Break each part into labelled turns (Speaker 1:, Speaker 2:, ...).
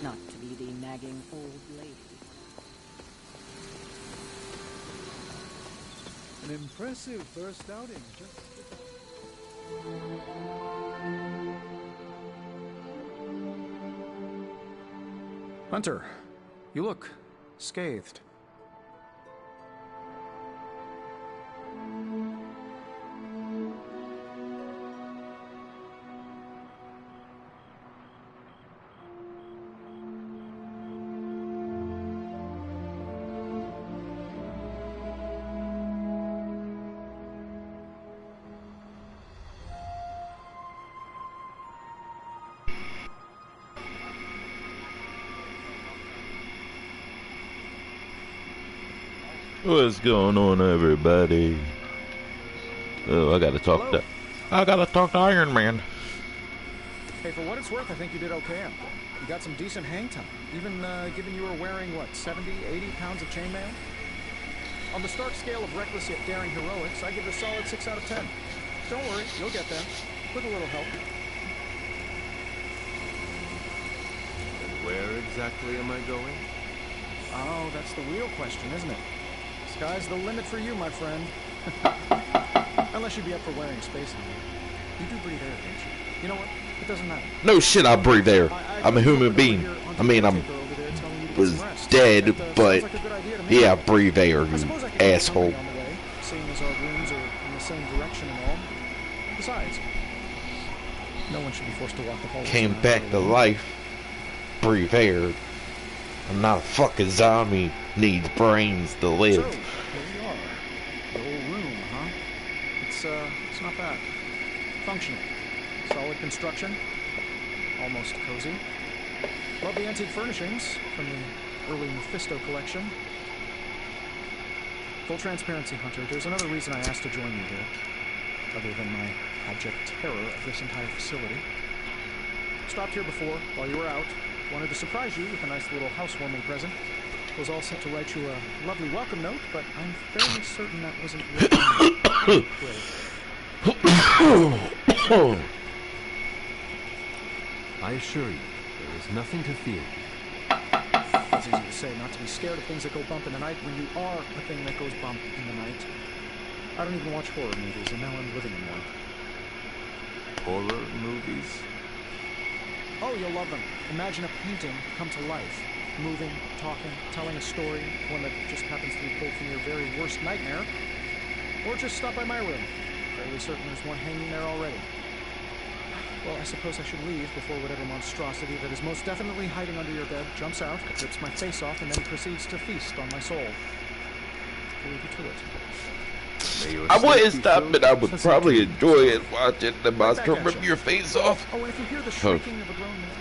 Speaker 1: Not to be the nagging old lady.
Speaker 2: An impressive first outing, just...
Speaker 3: Hunter, you look scathed.
Speaker 4: What's going on, everybody? Oh, I gotta talk to Iron Man.
Speaker 3: Hey, for what it's worth, I think you did okay out there. You got some decent hang time, even given you were wearing, what, 70, 80 pounds of chainmail? On the stark scale of reckless yet daring heroics, I give it a solid 6 out of 10. Don't worry, you'll get there, with a little help.
Speaker 5: Where exactly am I going?
Speaker 3: Oh, that's the real question, isn't it? Sky's the limit for you, my friend. Unless you'd be up for wearing a space helmet. You do breathe air, don't you? You know what? It doesn't matter.
Speaker 4: No shit, I breathe air. I'm a human being. I mean, was dead, but yeah, I breathe air, you asshole.
Speaker 3: Seeing as our rooms are in the same direction and all. Besides, no one should be forced to walk the hallways.
Speaker 4: Came back to life. Breathe air. I'm not a fucking zombie. Needs brains to live.
Speaker 3: So, here we are. The whole room, huh? It's not bad. Functional. Solid construction. Almost cozy. Love the antique furnishings from the early Mephisto collection. Full transparency, Hunter. There's another reason I asked to join you here. Other than my abject terror of this entire facility. Stopped here before, while you were out. Wanted to surprise you with a nice little housewarming present. Was all set to write you a lovely welcome note, but I'm fairly certain that wasn't written.
Speaker 5: I assure you, there is nothing to fear.
Speaker 3: It's easy to say not to be scared of things that go bump in the night when you are a thing that goes bump in the night. I don't even watch horror movies, and now I'm living in one.
Speaker 5: Horror movies?
Speaker 3: Oh, you'll love them. Imagine a painting come to life. Moving, talking, telling a story, one that just happens to be pulled from your very worst nightmare. Or just stop by my room. Fairly certain there's one hanging there already. Well, I suppose I should leave before whatever monstrosity that is most definitely hiding under your bed jumps out, rips my face off, and then proceeds to feast on my soul. I'll leave you to it.
Speaker 4: I wouldn't stop it. I would probably enjoy it watching the monster rip your face off.
Speaker 3: Oh, and if you hear the shrieking of a grown man,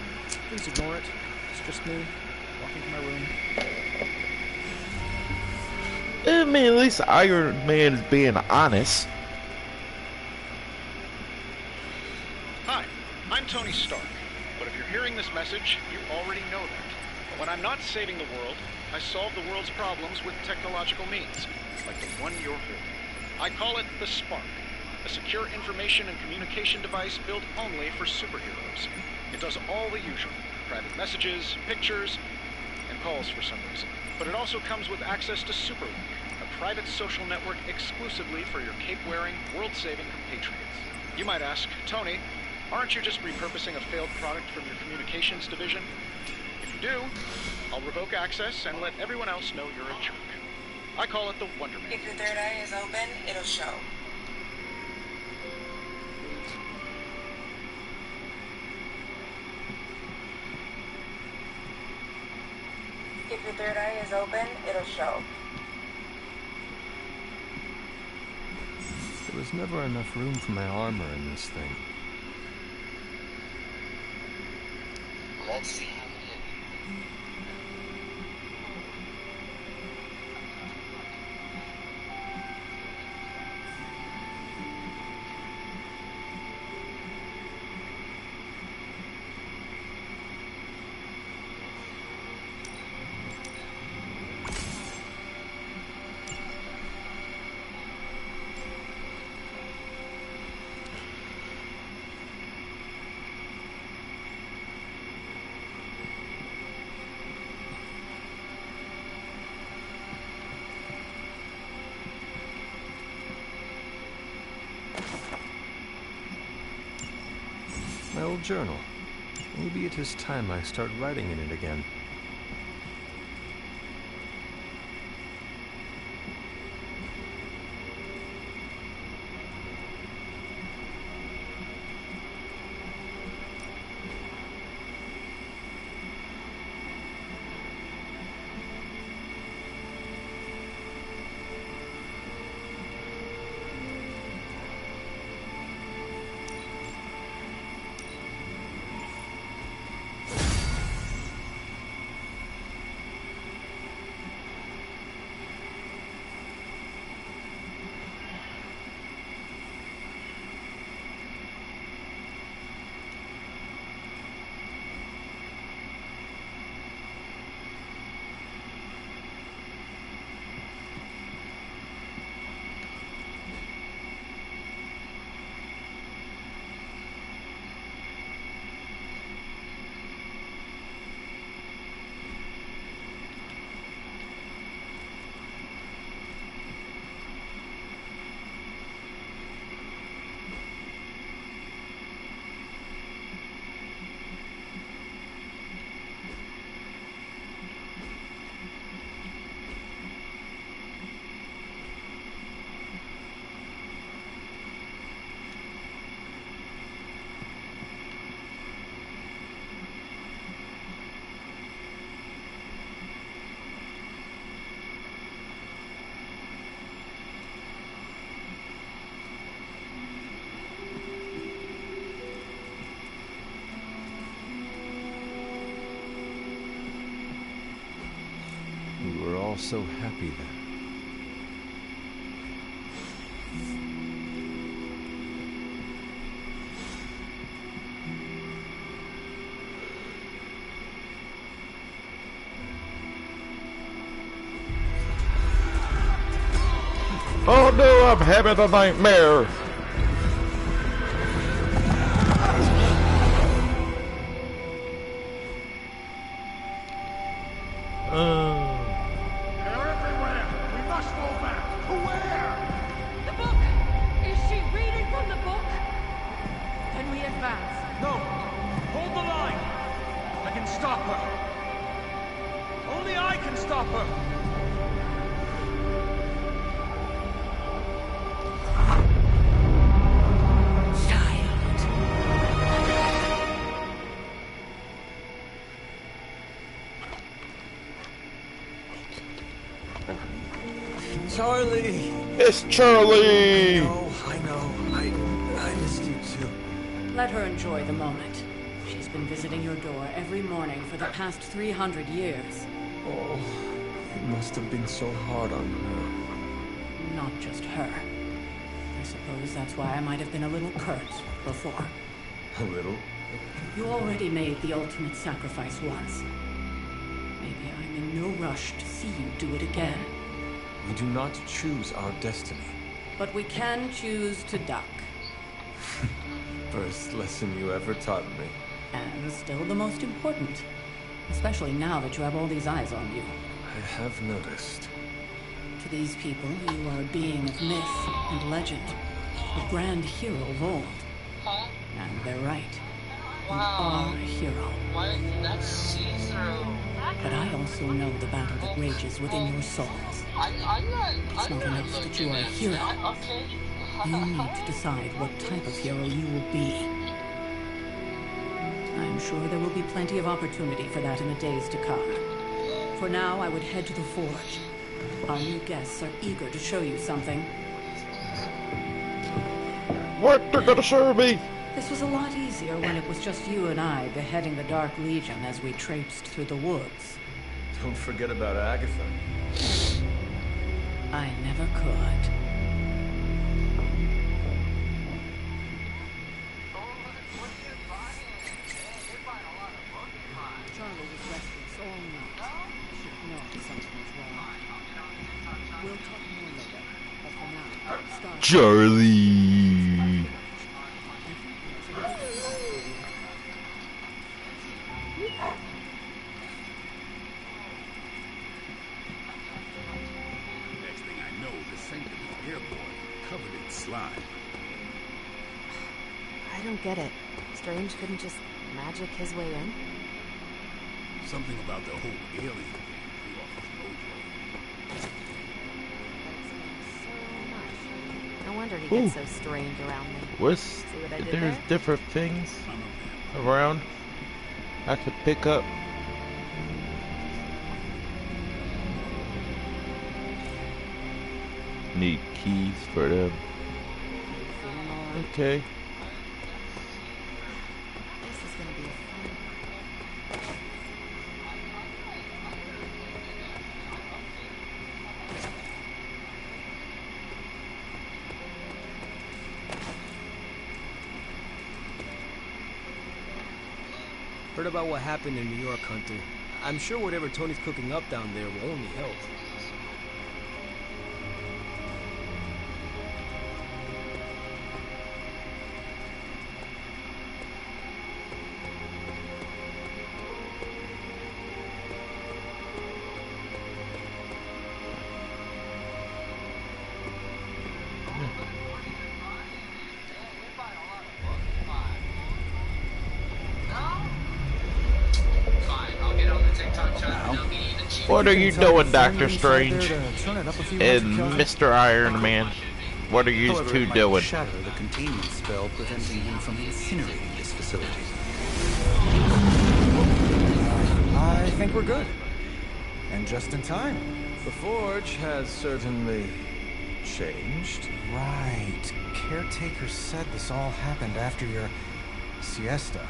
Speaker 3: please ignore it. It's just me walking to my room.
Speaker 4: I mean, at least Iron Man is being honest.
Speaker 6: Hi, I'm Tony Stark. But if you're hearing this message, you already know that. But when I'm not saving the world, I solve the world's problems with technological means, like the one you're holding. I call it the Spark, a secure information and communication device built only for superheroes. It does all the usual, private messages, pictures, and calls for some reason. But it also comes with access to Superlink, a private social network exclusively for your cape-wearing, world-saving compatriots. You might ask, Tony, aren't you just repurposing a failed product from your communications division? If you do, I'll revoke access and let everyone else know you're a jerk. I call it the Wonder Man.
Speaker 7: If your third eye is open, it'll show. If your third eye is open, it'll show.
Speaker 5: There was never enough room for my armor in this thing.
Speaker 8: Let's see.
Speaker 5: journal. Maybe it is time I start writing in it again. We were all so happy then.
Speaker 4: Oh no, I'm having a nightmare.
Speaker 9: They're everywhere! We must go back! To where?
Speaker 10: The book! Is she reading from the book? Then we advance.
Speaker 9: No! Hold the line! I can stop her! Only I can stop her!
Speaker 11: Charlie!
Speaker 4: It's Charlie!
Speaker 11: I know. I missed you too.
Speaker 1: Let her enjoy the moment. She's been visiting your door every morning for the past 300 years.
Speaker 11: Oh, it must have been so hard on her.
Speaker 1: Not just her. I suppose that's why I might have been a little curt before.
Speaker 11: A little?
Speaker 1: You already made the ultimate sacrifice once. Maybe I'm in no rush to see you do it again.
Speaker 11: We do not choose our destiny.
Speaker 1: But we can choose to duck.
Speaker 11: First lesson you ever taught me.
Speaker 1: And still the most important. Especially now that you have all these eyes on you.
Speaker 11: I have noticed.
Speaker 1: To these people, you are a being of myth and legend. A grand hero of old. And they're right. You are a hero.
Speaker 8: What? That's see-through.
Speaker 1: But I also know the battle that rages within your souls.
Speaker 8: I'm not.
Speaker 1: It's not enough that you are a hero.
Speaker 8: Okay.
Speaker 1: You need to decide what type of hero you will be. I'm sure there will be plenty of opportunity for that in the days to come. For now, I would head to the forge. Our new guests are eager to show you something.
Speaker 4: What? They're gonna serve me?
Speaker 1: This was a lot easier when it was just you and I beheading the Dark Legion as we traipsed through the woods.
Speaker 11: Don't forget about Agatha.
Speaker 1: I never could. Charlie was restless all night. Should know something was wrong. We'll talk more later, but for now, start.
Speaker 4: Charlie.
Speaker 9: Next thing I know, the sanctum is airborne, covered in slime.
Speaker 12: I don't get it. Strange couldn't just magic his way in?
Speaker 13: Something about the whole alien thing threw off his mojo.
Speaker 12: No wonder he gets so strange around me.
Speaker 4: There's
Speaker 12: there?
Speaker 4: different things around I could pick up. Need keys for them. Okay.
Speaker 12: This is gonna be fun.
Speaker 14: Heard about what happened in New York, Hunter. I'm sure whatever Tony's cooking up down there will only help.
Speaker 4: What are you doing, Doctor Strange and Mr. Iron Man? What are you two doing?
Speaker 15: Shatter the containment spell preventing him from incinerating this facility.
Speaker 3: I think we're good. And just in time.
Speaker 11: The Forge has certainly changed.
Speaker 3: Right. Caretaker said this all happened after your siesta.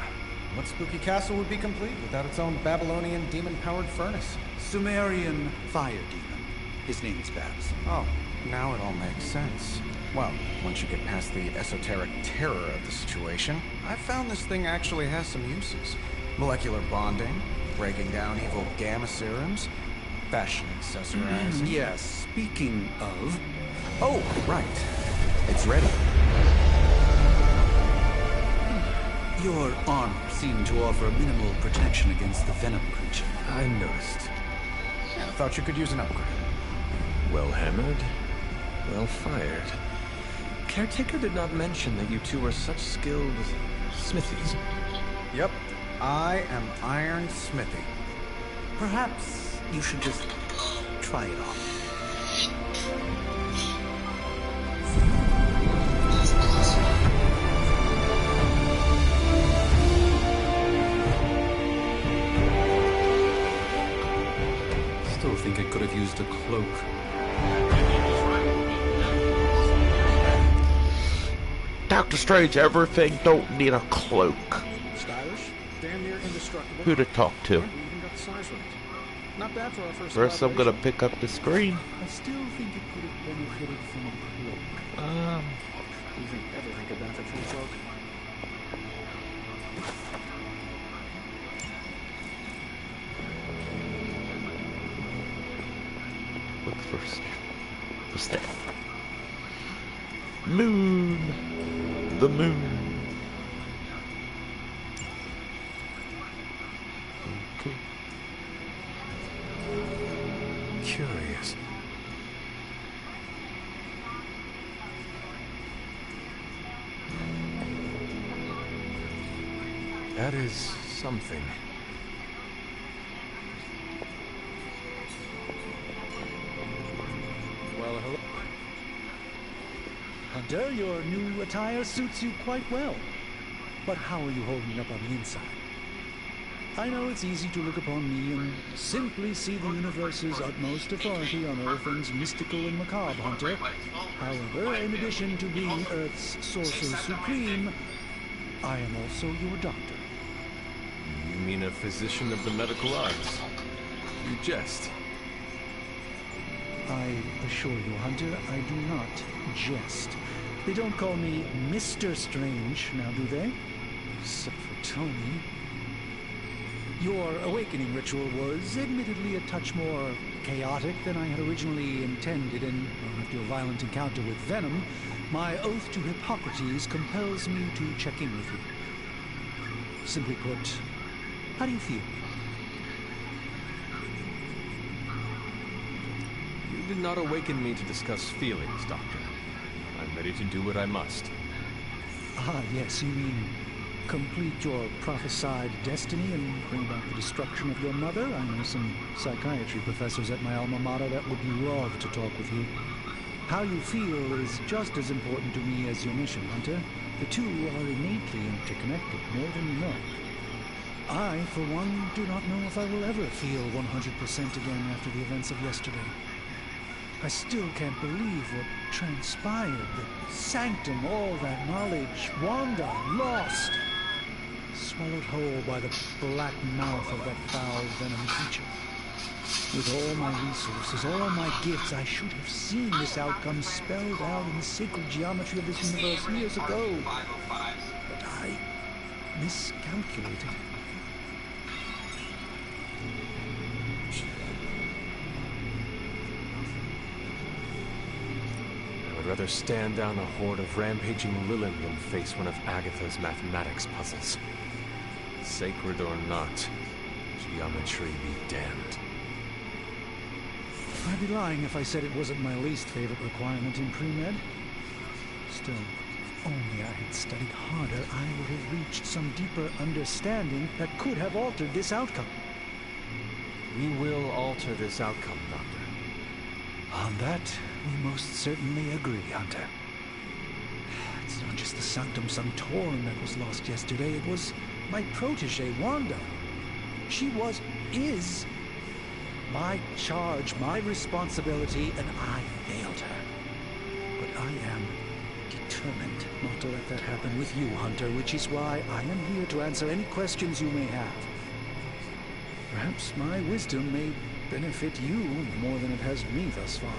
Speaker 3: What spooky castle would be complete without its own Babylonian demon-powered furnace?
Speaker 15: Sumerian fire demon. His name is Babs.
Speaker 3: Oh, now it all makes sense. Well, once you get past the esoteric terror of the situation, I've found this thing actually has some uses. Molecular bonding, breaking down evil gamma serums, fashion accessorizing.
Speaker 15: Yes, speaking of...
Speaker 3: Oh, right. It's ready.
Speaker 15: Your armor seemed to offer minimal protection against the venom creature.
Speaker 11: I noticed.
Speaker 3: Yeah, I thought you could use an upgrade.
Speaker 11: Well hammered, well fired. Caretaker did not mention that you two were such skilled smithies.
Speaker 3: Yep, I am Iron Smithy.
Speaker 15: Perhaps you should just try it on. Still think I could have used a cloak.
Speaker 4: Doctor Strange, everything don't need a cloak.
Speaker 3: Stylish, damn near indestructible.
Speaker 4: Who to talk to?
Speaker 3: We even got the size right. Not bad for our first.
Speaker 4: First, I'm gonna pick up the screen.
Speaker 2: I still think it could have benefited from a cloak.
Speaker 3: You think everything could benefit from a cloak?
Speaker 4: Look first. What's that? Moon. The moon. Okay.
Speaker 11: Curious. That is something.
Speaker 2: Well, hello. Hunter, your new attire suits you quite well. But how are you holding up on the inside? I know it's easy to look upon me and simply see the universe's utmost authority on all things mystical and macabre, Hunter. However, in addition to being Earth's sorcerer supreme, I am also your doctor.
Speaker 11: You mean a physician of the medical arts? You jest.
Speaker 2: I assure you, Hunter, I do not jest. They don't call me Mr. Strange, now do they? Except for Tony. Your awakening ritual was admittedly a touch more chaotic than I had originally intended, and after your violent encounter with Venom, my oath to Hippocrates compels me to check in with you. Simply put, how do you feel?
Speaker 11: You did not awaken me to discuss feelings, Doctor. I'm ready to do what I must.
Speaker 2: Ah, yes, you mean complete your prophesied destiny and bring about the destruction of your mother? I know some psychiatry professors at my alma mater that would love to talk with you. How you feel is just as important to me as your mission, Hunter. The two are innately interconnected, more than you know. I, for one, do not know if I will ever feel 100% again after the events of yesterday. I still can't believe what transpired. The sanctum, all that knowledge, Wanda, lost. Swallowed whole by the black mouth of that foul venom creature. With all my resources, all my gifts, I should have seen this outcome spelled out in the sacred geometry of this universe years ago. But I miscalculated.
Speaker 5: I would rather stand down a horde of rampaging Lilin than face one of Agatha's mathematics puzzles. Sacred or not, geometry be damned.
Speaker 2: I'd be lying if I said it wasn't my least favorite requirement in pre-med. Still, if only I had studied harder, I would have reached some deeper understanding that could have altered this outcome.
Speaker 5: We will alter this outcome, Doctor.
Speaker 2: On that, we most certainly agree, Hunter. It's not just the Sanctum Sanctorum that was lost yesterday, it was my protege, Wanda. She is my charge, my responsibility, and I failed her. But I am determined not to let that happen with you, Hunter, which is why I am here to answer any questions you may have. Perhaps my wisdom may benefit you more than it has me thus far.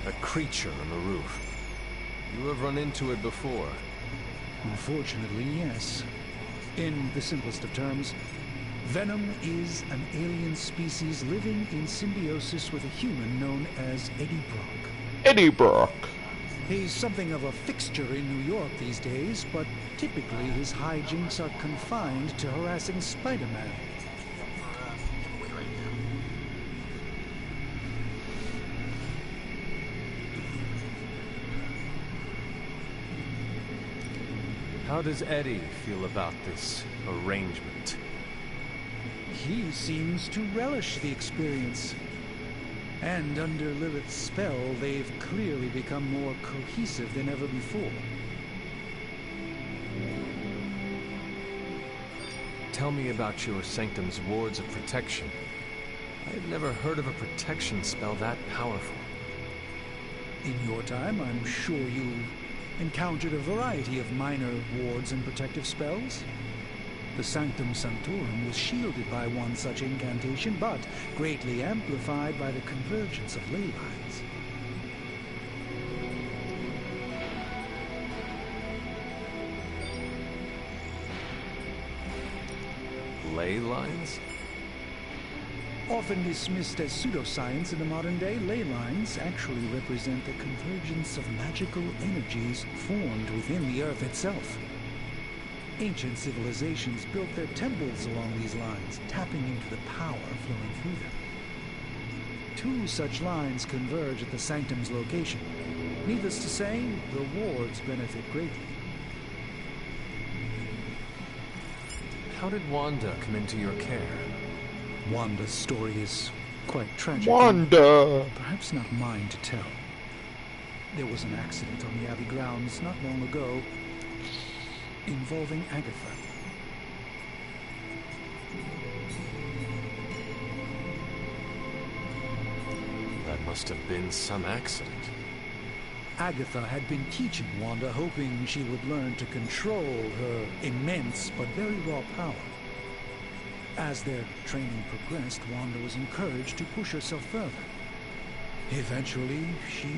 Speaker 5: A creature on the roof. You have run into it before.
Speaker 2: Unfortunately, yes. In the simplest of terms, Venom is an alien species living in symbiosis with a human known as Eddie Brock.
Speaker 4: Eddie Brock.
Speaker 2: He's something of a fixture in New York these days, but typically his hijinks are confined to harassing Spider-Man.
Speaker 5: How does Eddie feel about this arrangement?
Speaker 2: He seems to relish the experience. And under Lilith's spell, they've clearly become more cohesive than ever before.
Speaker 5: Tell me about your Sanctum's wards of protection. I have never heard of a protection spell that powerful.
Speaker 2: In your time, I'm sure you encountered a variety of minor wards and protective spells. The Sanctum Sanctorum was shielded by one such incantation, but greatly amplified by the convergence of ley lines.
Speaker 5: Ley lines?
Speaker 2: Often dismissed as pseudoscience in the modern day, ley lines actually represent the convergence of magical energies formed within the Earth itself. Ancient civilizations built their temples along these lines, tapping into the power flowing through them. Two such lines converge at the Sanctum's location. Needless to say, the wards benefit greatly.
Speaker 5: How did Wanda come into your care?
Speaker 2: Wanda's story is quite tragic.
Speaker 4: Wanda!
Speaker 2: Perhaps not mine to tell. There was an accident on the Abbey grounds not long ago involving Agatha.
Speaker 5: That must have been some accident.
Speaker 2: Agatha had been teaching Wanda, hoping she would learn to control her immense but very raw power. As their training progressed, Wanda was encouraged to push herself further. Eventually, she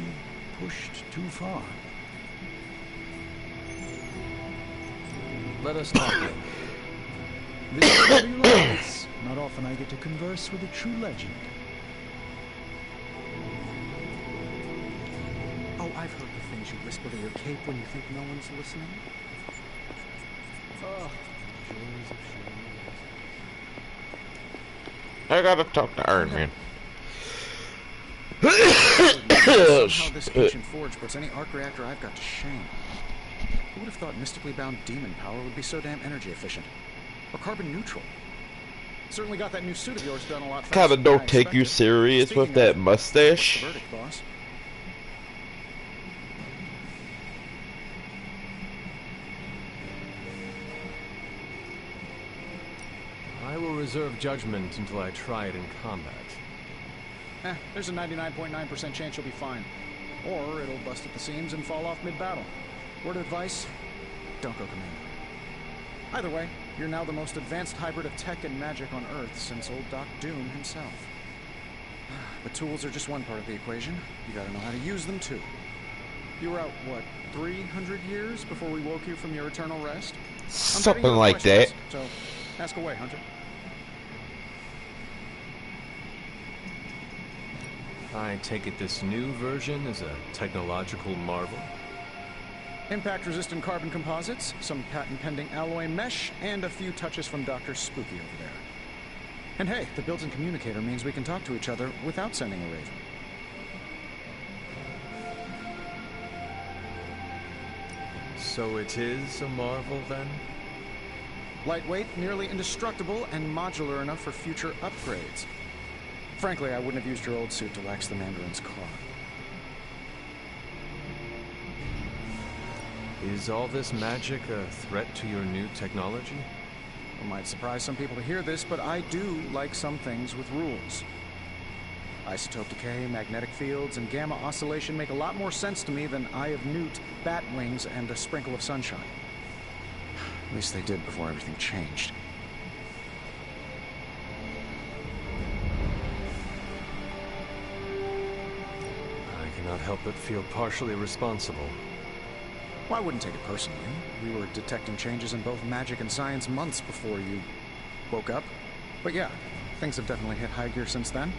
Speaker 2: pushed too far.
Speaker 5: Let us talk.
Speaker 2: This is where you like. It's not often I get to converse with a true legend.
Speaker 3: Oh, I've heard the things you whisper to your cape when you think no one's listening. Oh, joys of sharing.
Speaker 4: I gotta talk to Iron Man.
Speaker 3: Somehow this ancient forge puts any arc reactor I've got to shame. Who would have thought mystically bound demon power would be so damn energy efficient? Or carbon neutral? Certainly got that new suit of yours done a lot faster.
Speaker 4: Kinda don't take you serious with that mustache.
Speaker 3: Verdict, boss.
Speaker 5: I will reserve judgment until I try it in combat.
Speaker 3: There's a 99.9% chance you'll be fine. Or it'll bust at the seams and fall off mid-battle. Word of advice, don't go commando. Either way, you're now the most advanced hybrid of tech and magic on Earth since old Doc Doom himself. But tools are just one part of the equation. You gotta know how to use them too. You were out, what, 300 years before we woke you from your eternal rest?
Speaker 4: Something like that.
Speaker 3: So, ask away, Hunter.
Speaker 5: I take it this new version is a technological marvel?
Speaker 3: Impact-resistant carbon composites, some patent-pending alloy mesh, and a few touches from Dr. Spooky over there. And hey, the built-in communicator means we can talk to each other without sending a raven.
Speaker 5: So it is a marvel, then?
Speaker 3: Lightweight, nearly indestructible, and modular enough for future upgrades. Frankly, I wouldn't have used your old suit to wax the Mandarin's claw.
Speaker 5: Is all this magic a threat to your new technology?
Speaker 3: It might surprise some people to hear this, but I do like some things with rules. Isotope decay, magnetic fields, and gamma oscillation make a lot more sense to me than Eye of Newt, bat wings, and a sprinkle of sunshine. At least they did before everything changed.
Speaker 5: I cannot help but feel partially responsible.
Speaker 3: Well, I wouldn't take it personally. We were detecting changes in both magic and science months before you woke up. But yeah, things have definitely hit high gear since then.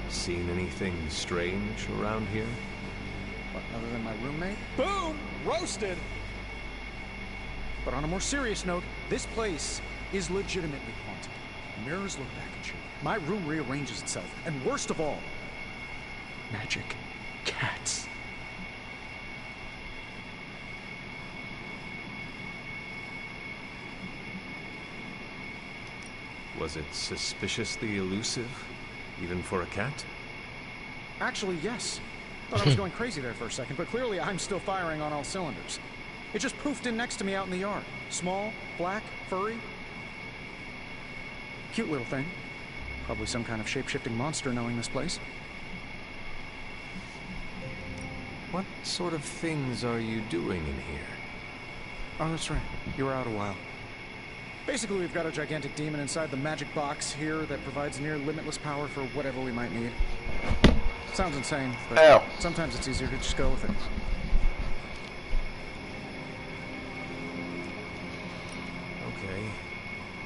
Speaker 5: Seen anything strange around here?
Speaker 3: What, other than my roommate? Boom! Roasted! But on a more serious note, this place is legitimately haunted. Mirrors look back at you. My room rearranges itself. And worst of all, magic cats.
Speaker 5: Was it suspiciously elusive, even for a cat?
Speaker 3: Actually, yes. Thought I was going crazy there for a second, but clearly I'm still firing on all cylinders. It just poofed in next to me out in the yard. Small, black, furry. Cute little thing. Probably some kind of shape-shifting monster knowing this place.
Speaker 5: What sort of things are you doing in here?
Speaker 3: Oh, that's right. You were out a while. Basically, we've got a gigantic demon inside the magic box here that provides near limitless power for whatever we might need. Sounds insane, but sometimes it's easier to just go with it.
Speaker 5: Okay.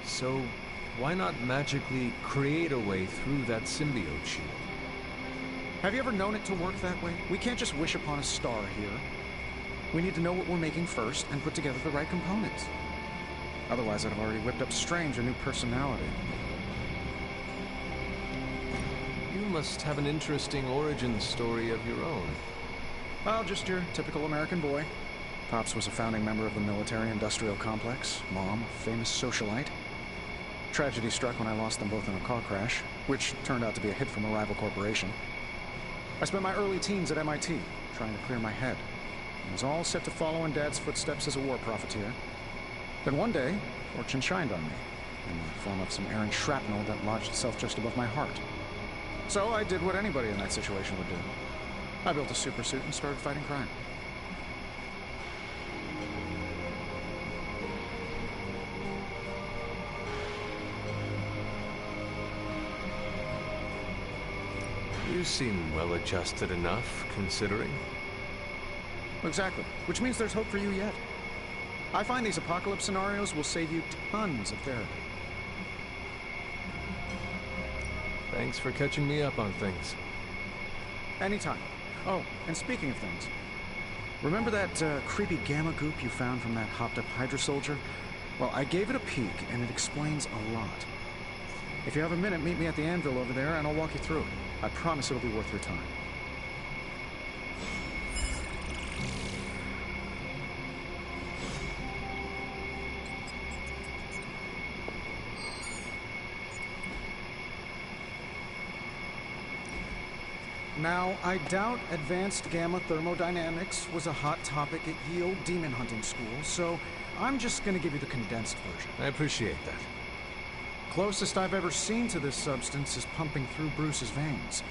Speaker 5: So, why not magically create a way through that symbiote shield?
Speaker 3: Have you ever known it to work that way? We can't just wish upon a star here. We need to know what we're making first and put together the right components. Otherwise, I'd have already whipped up Strange a new personality.
Speaker 5: You must have an interesting origin story of your own.
Speaker 3: Well, just your typical American boy. Pops was a founding member of the military-industrial complex. Mom, a famous socialite. Tragedy struck when I lost them both in a car crash, which turned out to be a hit from a rival corporation. I spent my early teens at MIT, trying to clear my head. I was all set to follow in Dad's footsteps as a war profiteer. Then one day, fortune shined on me, in the form of some errant shrapnel that lodged itself just above my heart. So I did what anybody in that situation would do. I built a supersuit and started fighting crime.
Speaker 5: You seem well-adjusted enough, considering.
Speaker 3: Exactly, which means there's hope for you yet. I find these apocalypse scenarios will save you tons of therapy.
Speaker 5: Thanks for catching me up on things.
Speaker 3: Anytime. Oh, and speaking of things, remember that creepy gamma goop you found from that hopped-up Hydra soldier? Well, I gave it a peek, and it explains a lot. If you have a minute, meet me at the anvil over there, and I'll walk you through it. I promise it'll be worth your time. Now, I doubt advanced gamma thermodynamics was a hot topic at Yield Demon Hunting School, so I'm just gonna give you the condensed version.
Speaker 5: I appreciate that.
Speaker 3: Closest I've ever seen to this substance is pumping through Bruce's veins.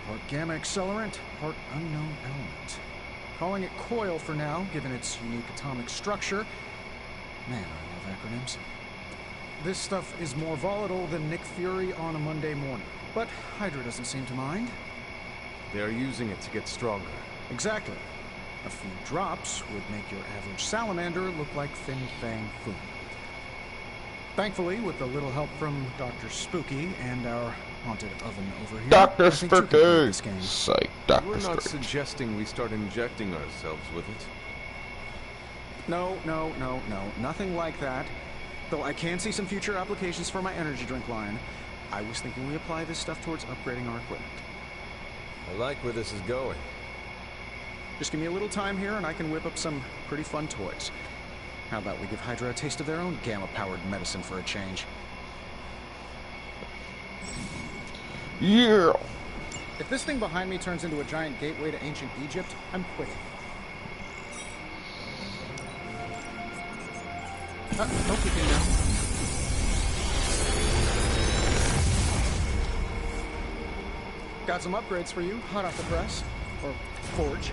Speaker 3: Part gamma accelerant, part unknown element. Calling it coil for now, given its unique atomic structure. Man, I love acronyms. This stuff is more volatile than Nick Fury on a Monday morning, but Hydra doesn't seem to mind.
Speaker 5: They are using it to get stronger.
Speaker 3: Exactly. A few drops would make your average salamander look like Fin Fang Foom. Thankfully, with a little help from Dr. Spooky and our haunted oven over here,
Speaker 4: Dr.
Speaker 3: I think you can play this game.
Speaker 4: Psych, Dr.
Speaker 5: We're not
Speaker 4: Strange.
Speaker 5: suggesting we start injecting ourselves with it.
Speaker 3: No. Nothing like that. Though I can see some future applications for my energy drink line. I was thinking we apply this stuff towards upgrading our equipment.
Speaker 5: I like where this is going.
Speaker 3: Just give me a little time here and I can whip up some pretty fun toys. How about we give Hydra a taste of their own gamma-powered medicine for a change?
Speaker 4: Yeah!
Speaker 3: If this thing behind me turns into a giant gateway to ancient Egypt, I'm quitting. No peeking now. Got some upgrades for you, hot off the press. Or forge.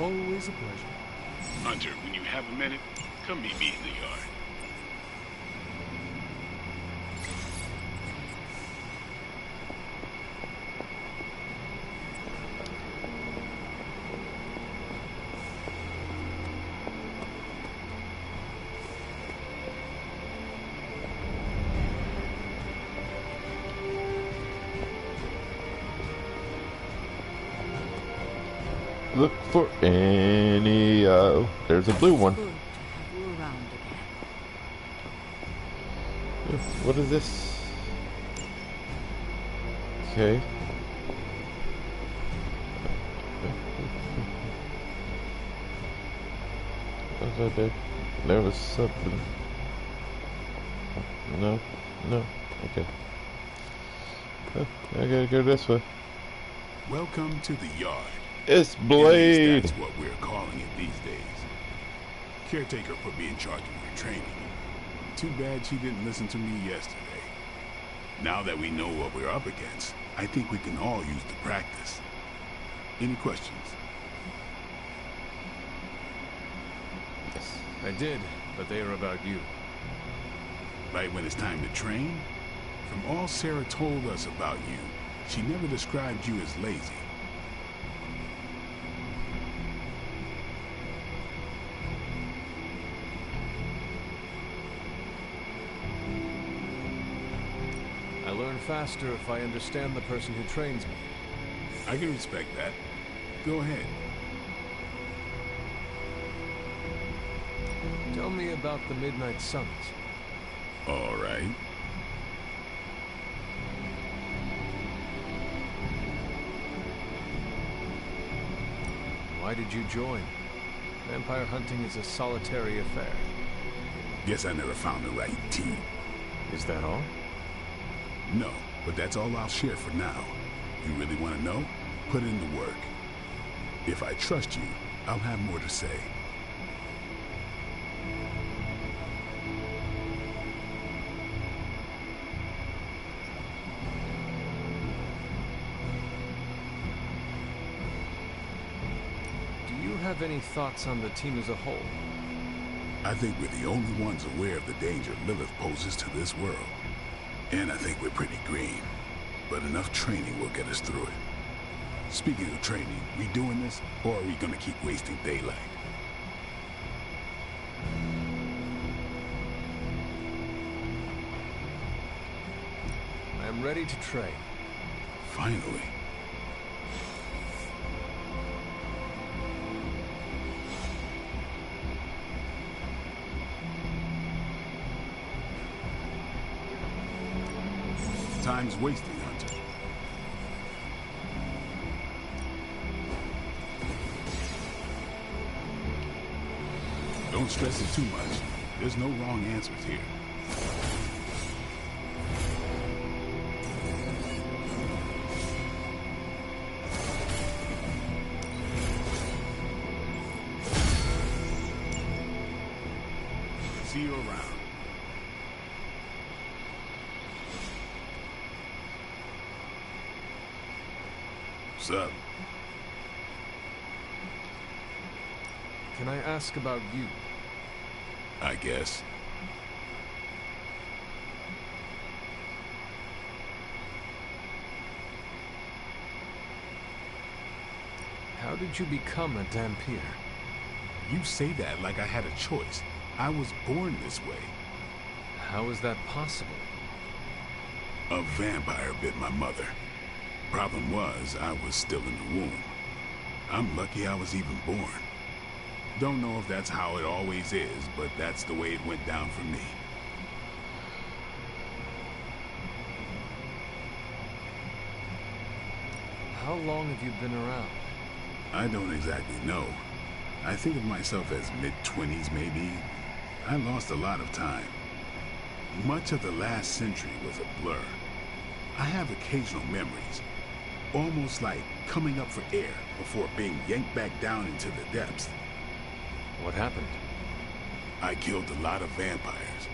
Speaker 3: Always a pleasure.
Speaker 13: Hunter, when you have a minute, come meet me in the yard.
Speaker 4: Look for any, there's a blue one.
Speaker 1: Good to have you around again.
Speaker 4: What is this? Okay. What was I there? There was something. No, okay. Oh, I gotta go this way.
Speaker 13: Welcome to the yard.
Speaker 4: It's Blade.
Speaker 13: That's what we're calling it these days. Caretaker put me in charge of your training. Too bad she didn't listen to me yesterday. Now that we know what we're up against, I think we can all use the practice. Any questions?
Speaker 5: Yes. I did, but they are about you.
Speaker 13: Right when it's time to train? From all Sarah told us about you, she never described you as lazy.
Speaker 5: I learn faster if I understand the person who trains me.
Speaker 13: I can respect that. Go ahead.
Speaker 5: Tell me about the Midnight Suns.
Speaker 13: All right.
Speaker 5: Why did you join? Vampire hunting is a solitary affair.
Speaker 13: Guess I never found the right team.
Speaker 5: Is that all?
Speaker 13: No, but that's all I'll share for now. You really want to know? Put in the work. If I trust you, I'll have more to say.
Speaker 5: Do you have any thoughts on the team as a whole?
Speaker 13: I think we're the only ones aware of the danger Lilith poses to this world. And I think we're pretty green. But enough training will get us through it. Speaking of training, we doing this, or are we gonna keep wasting daylight?
Speaker 5: I'm ready to train.
Speaker 13: Finally. Time's wasted, Hunter. Don't stress it too much. There's no wrong answers here. See you around. What's up?
Speaker 5: Can I ask about you?
Speaker 13: I guess.
Speaker 5: How did you become a Dampier?
Speaker 13: You say that like I had a choice. I was born this way.
Speaker 5: How is that possible?
Speaker 13: A vampire bit my mother. Problem was, I was still in the womb. I'm lucky I was even born. Don't know if that's how it always is, but that's the way it went down for me.
Speaker 5: How long have you been around?
Speaker 13: I don't exactly know. I think of myself as mid-20s, maybe. I lost a lot of time. Much of the last century was a blur. I have occasional memories, almost like coming up for air before being yanked back down into the depths.
Speaker 5: What happened?
Speaker 13: I killed a lot of vampires.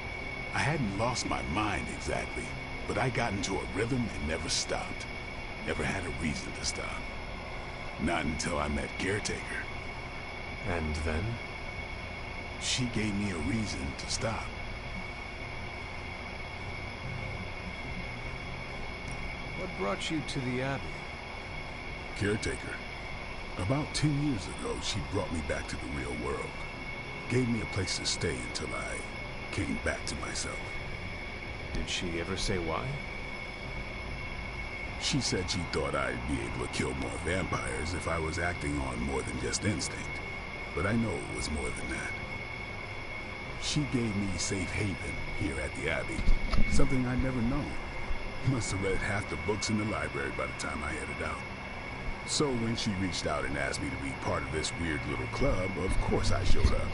Speaker 13: I hadn't lost my mind exactly, but I got into a rhythm and never stopped. Never had a reason to stop. Not until I met Caretaker.
Speaker 5: And then?
Speaker 13: She gave me a reason to stop.
Speaker 5: What brought you to the Abbey?
Speaker 13: Caretaker. About 10 years ago, she brought me back to the real world. Gave me a place to stay until I came back to myself.
Speaker 5: Did she ever say why?
Speaker 13: She said she thought I'd be able to kill more vampires if I was acting on more than just instinct. But I know it was more than that. She gave me safe haven here at the Abbey. Something I'd never known. Must have read half the books in the library by the time I headed out. So when she reached out and asked me to be part of this weird little club, of course I showed up.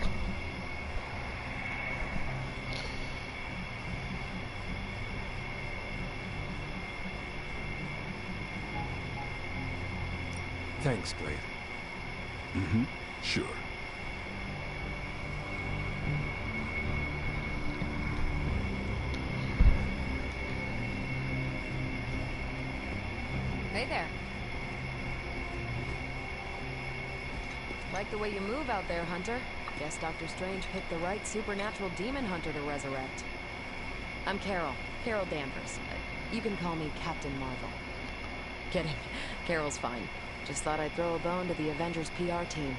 Speaker 5: Thanks, Blade.
Speaker 13: Mm-hmm. Sure.
Speaker 12: Hey there. Like the way you move out there, Hunter. Guess Dr. Strange picked the right supernatural demon hunter to resurrect. I'm Carol. Carol Danvers. You can call me Captain Marvel. Kidding. Carol's fine. Just thought I'd throw a bone to the Avengers PR team.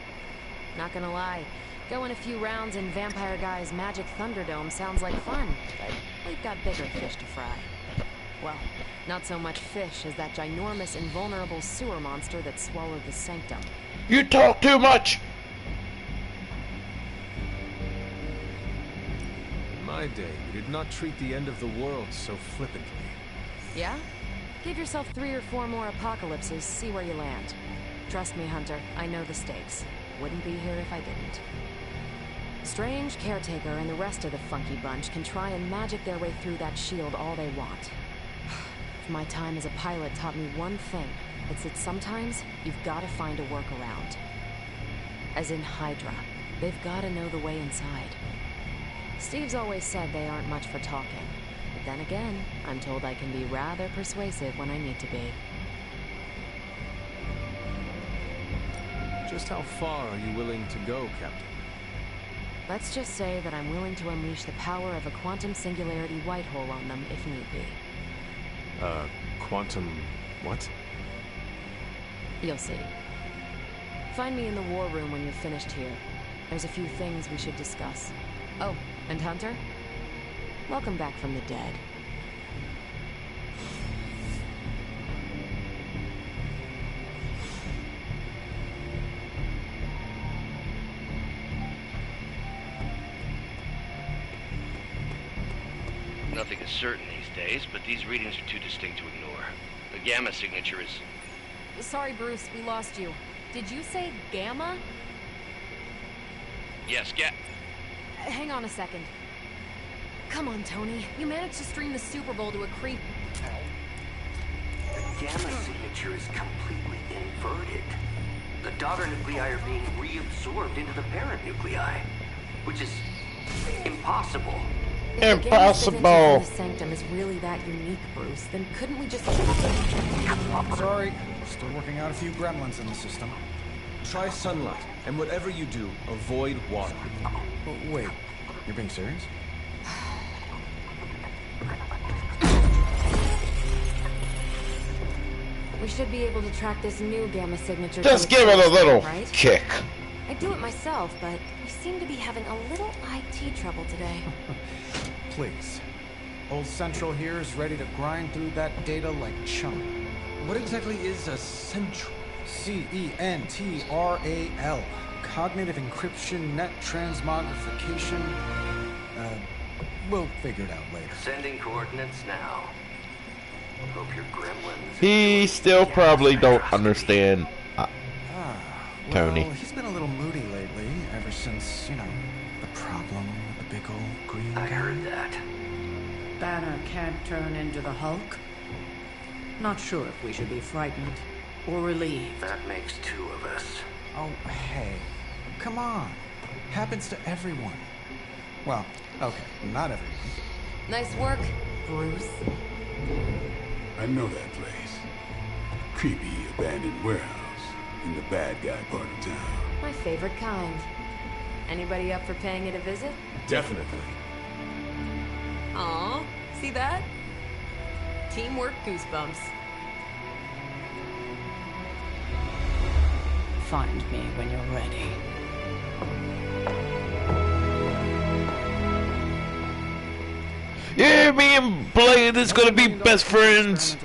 Speaker 12: Not gonna lie, going a few rounds in Vampire Guy's Magic Thunderdome sounds like fun, but we've got bigger fish to fry. Well, not so much fish as that ginormous, invulnerable sewer monster that swallowed the Sanctum.
Speaker 4: You talk too much!
Speaker 5: In my day, we did not treat the end of the world so flippantly.
Speaker 12: Yeah? Give yourself 3 or 4 more apocalypses, see where you land. Trust me, Hunter, I know the stakes. Wouldn't be here if I didn't. Strange, Caretaker, and the rest of the funky bunch can try and magic their way through that shield all they want. If my time as a pilot taught me one thing, it's that sometimes you've got to find a workaround. As in Hydra, they've got to know the way inside. Steve's always said they aren't much for talking. But then again, I'm told I can be rather persuasive when I need to be.
Speaker 5: Just how far are you willing to go, Captain?
Speaker 12: Let's just say that I'm willing to unleash the power of a quantum singularity white hole on them if need be.
Speaker 5: Quantum... what?
Speaker 12: You'll see. Find me in the war room when you're finished here. There's a few things we should discuss. Oh, and Hunter? Welcome back from the dead.
Speaker 16: Nothing is certain these days, but these readings are too distinct to ignore. The gamma signature is...
Speaker 12: Sorry, Bruce, we lost you. Did you say gamma?
Speaker 16: Yes,
Speaker 12: Hang on a second. Come on, Tony. You managed to stream the Super Bowl to a creep...
Speaker 17: The gamma signature is completely inverted. The daughter nuclei are being reabsorbed into the parent nuclei, which is impossible.
Speaker 12: If the gamma signature in the sanctum is really that unique, Bruce, then couldn't we just...
Speaker 3: Sorry, still working out a few gremlins in the system.
Speaker 5: Try sunlight, and whatever you do, avoid water.
Speaker 3: Wait, you're being serious?
Speaker 12: We should be able to track this new gamma signature.
Speaker 4: Just give it a little kick.
Speaker 12: I'd do it myself, but we seem to be having a little IT trouble today.
Speaker 3: Please. Old Central here is ready to grind through that data like chum.
Speaker 5: What exactly is a Central?
Speaker 3: C-E-N-T-R-A-L. Cognitive Encryption Net Transmogrification. We'll figure it out later.
Speaker 17: Sending coordinates now. Hope your gremlins...
Speaker 4: He still probably don't understand Tony.
Speaker 3: Well, he's been a little moody lately, ever since, you know, the problem with the big old green guy.
Speaker 17: I heard that.
Speaker 1: Banner can't turn into the Hulk? Not sure if we should be frightened or relieved.
Speaker 17: That makes two of us.
Speaker 3: Oh, hey. Come on. Happens to everyone. Well, okay, not everyone.
Speaker 12: Nice work, Bruce.
Speaker 13: I know that place. Creepy, abandoned warehouse in the bad guy part of town.
Speaker 12: My favorite kind. Anybody up for paying it a visit?
Speaker 5: Definitely.
Speaker 12: Aw, see that? Teamwork goosebumps.
Speaker 1: Find me when you're ready.
Speaker 4: Yeah, me and Blade is gonna be best friends.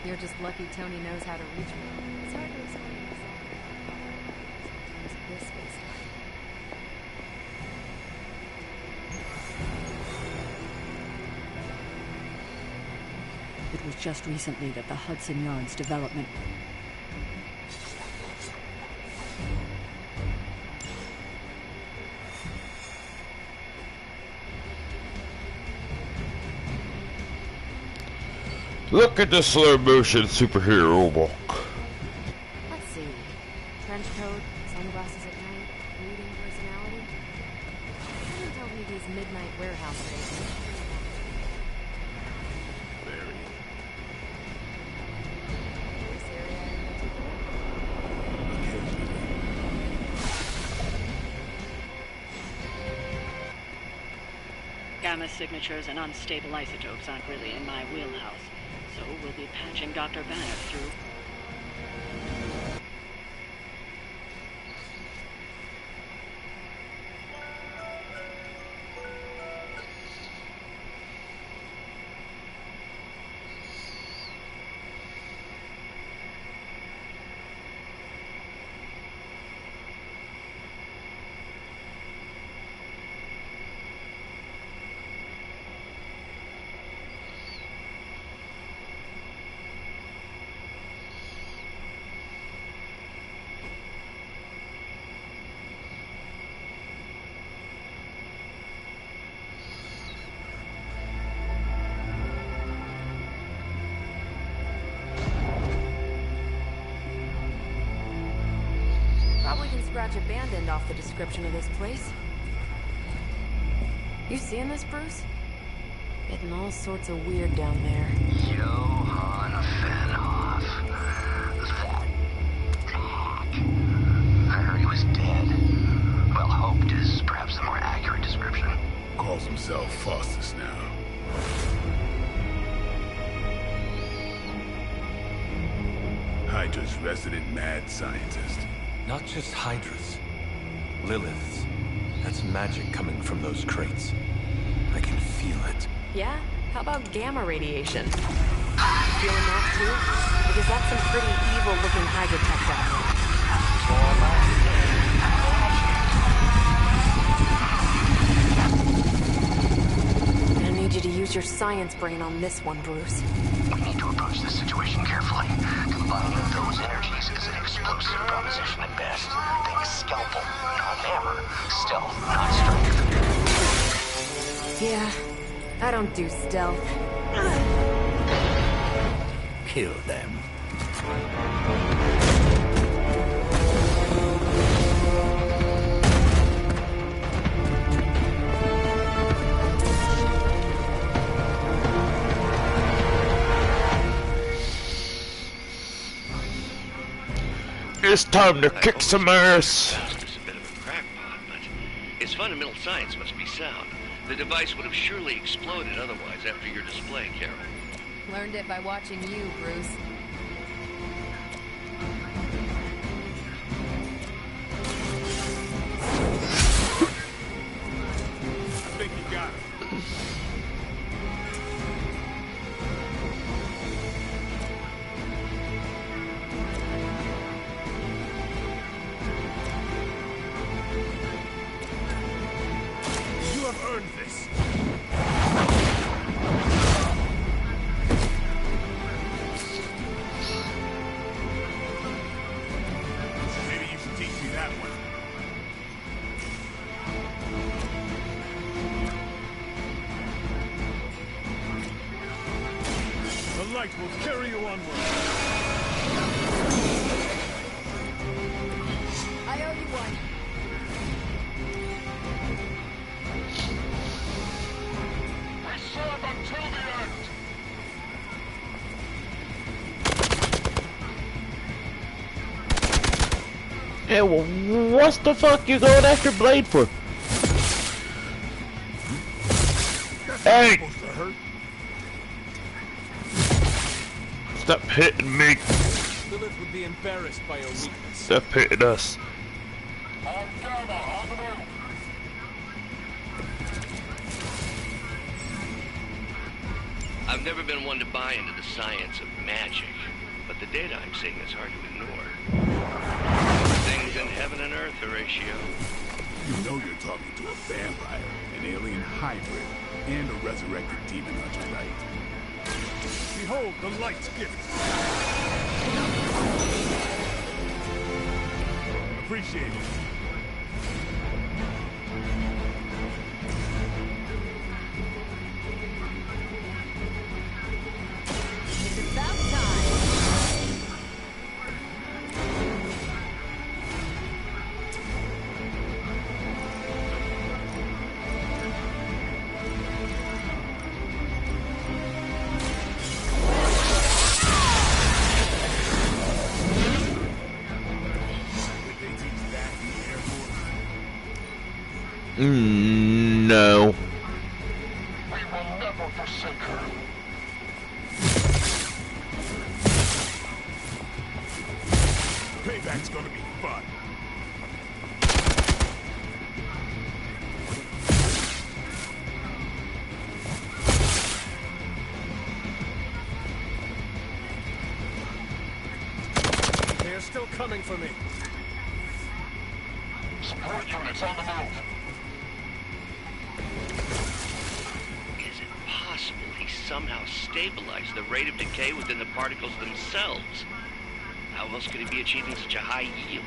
Speaker 12: You're just lucky Tony knows how to reach me. It's hard to explain this space.
Speaker 1: It was just recently that the Hudson Yards development...
Speaker 4: Look at the slow motion superhero walk.
Speaker 12: Let's see. Trench coat, sunglasses at night, brooding personality. Someone told me these midnight warehouse days.
Speaker 13: Very.
Speaker 12: This area in particular?
Speaker 1: Gamma signatures and unstable isotopes aren't really in my wheelhouse, so we'll be patching Dr. Banner through.
Speaker 12: Probably can scratch a band end off the description of this place. You seeing this, Bruce? Getting all sorts of weird down there.
Speaker 17: Johann Fenhoff. I heard he was dead. Well, hoped is perhaps the more accurate description.
Speaker 13: Calls himself Faustus now. Hydra's resident mad scientist.
Speaker 5: Not just Hydras. Liliths. That's magic coming from those crates. I can feel it.
Speaker 12: Yeah? How about gamma radiation? Feeling that too? Because that's some pretty evil-looking Hydra tech down there. I need you to use your science brain on this one, Bruce.
Speaker 17: We need to approach this situation carefully. Combining those energies is an explosive proposition at best. Think scalpel, not hammer. Stealth, not strength.
Speaker 12: Yeah, I don't do stealth.
Speaker 15: Kill them.
Speaker 4: It's time to kick some ass.
Speaker 16: It's a bit of a crackpot, but its fundamental science must be sound. The device would have surely exploded otherwise after your display, Carol.
Speaker 12: Learned it by watching you, Bruce.
Speaker 13: I think you got it. You have earned this. Maybe you should teach me that one. The light will carry you onward.
Speaker 12: I owe you one.
Speaker 13: We serve until the end.
Speaker 4: Yeah, well, what the fuck you going after Blade for? Hey!
Speaker 13: Supposed to hurt.
Speaker 4: Stop hitting me.
Speaker 5: Lilith would be embarrassed by your weakness.
Speaker 4: Stop hitting us.
Speaker 13: On Gamma, on the move.
Speaker 16: I've never been one to buy into the science of magic, but the data I'm seeing is hard to ignore. Things in heaven and earth, Horatio.
Speaker 13: You know you're talking to a vampire, an alien hybrid, and a resurrected demon hunter, right? Behold the light's gift. Appreciate it.
Speaker 12: It's about time.
Speaker 13: Did they teach that in the Air Force?
Speaker 4: No.
Speaker 13: We will never forsake her. Payback's gonna be fun.
Speaker 5: They're still coming for me.
Speaker 13: Support units on the move.
Speaker 16: Is it possible he somehow stabilized the rate of decay within the particles themselves? How else could he be achieving such a high yield?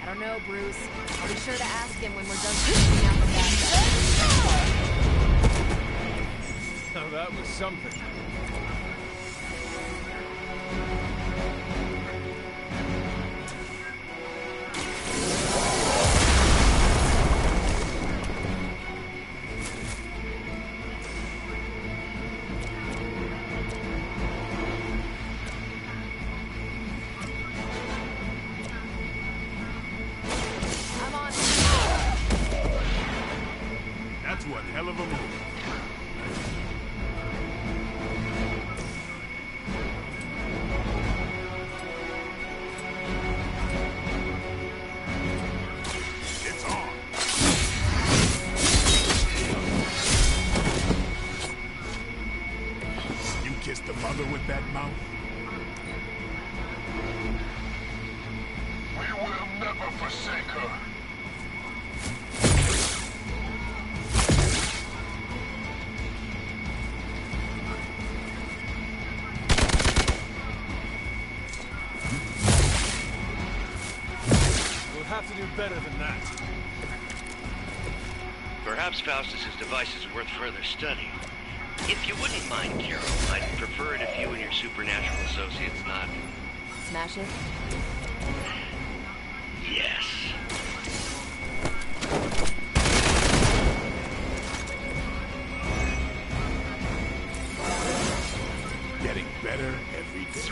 Speaker 12: I don't know, Bruce. I'll be sure to ask him when we're done shooting out the back.
Speaker 5: Now that was something.
Speaker 12: I'm on it.
Speaker 13: That's one hell of a move. It's on. You kissed the mother with that mouth? We will
Speaker 9: have to do better than that.
Speaker 16: Perhaps Faustus's device is worth further study. If you wouldn't mind, Carol, I'd prefer it if you and your supernatural associates not...
Speaker 12: Smash it?
Speaker 16: Yes.
Speaker 13: Getting better every day.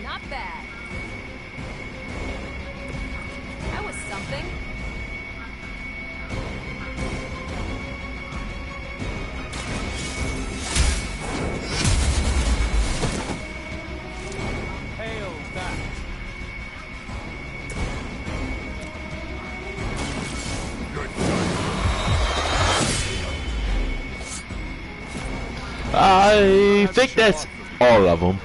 Speaker 12: Not bad. That was something.
Speaker 9: Hail that.
Speaker 4: I think that's all of them.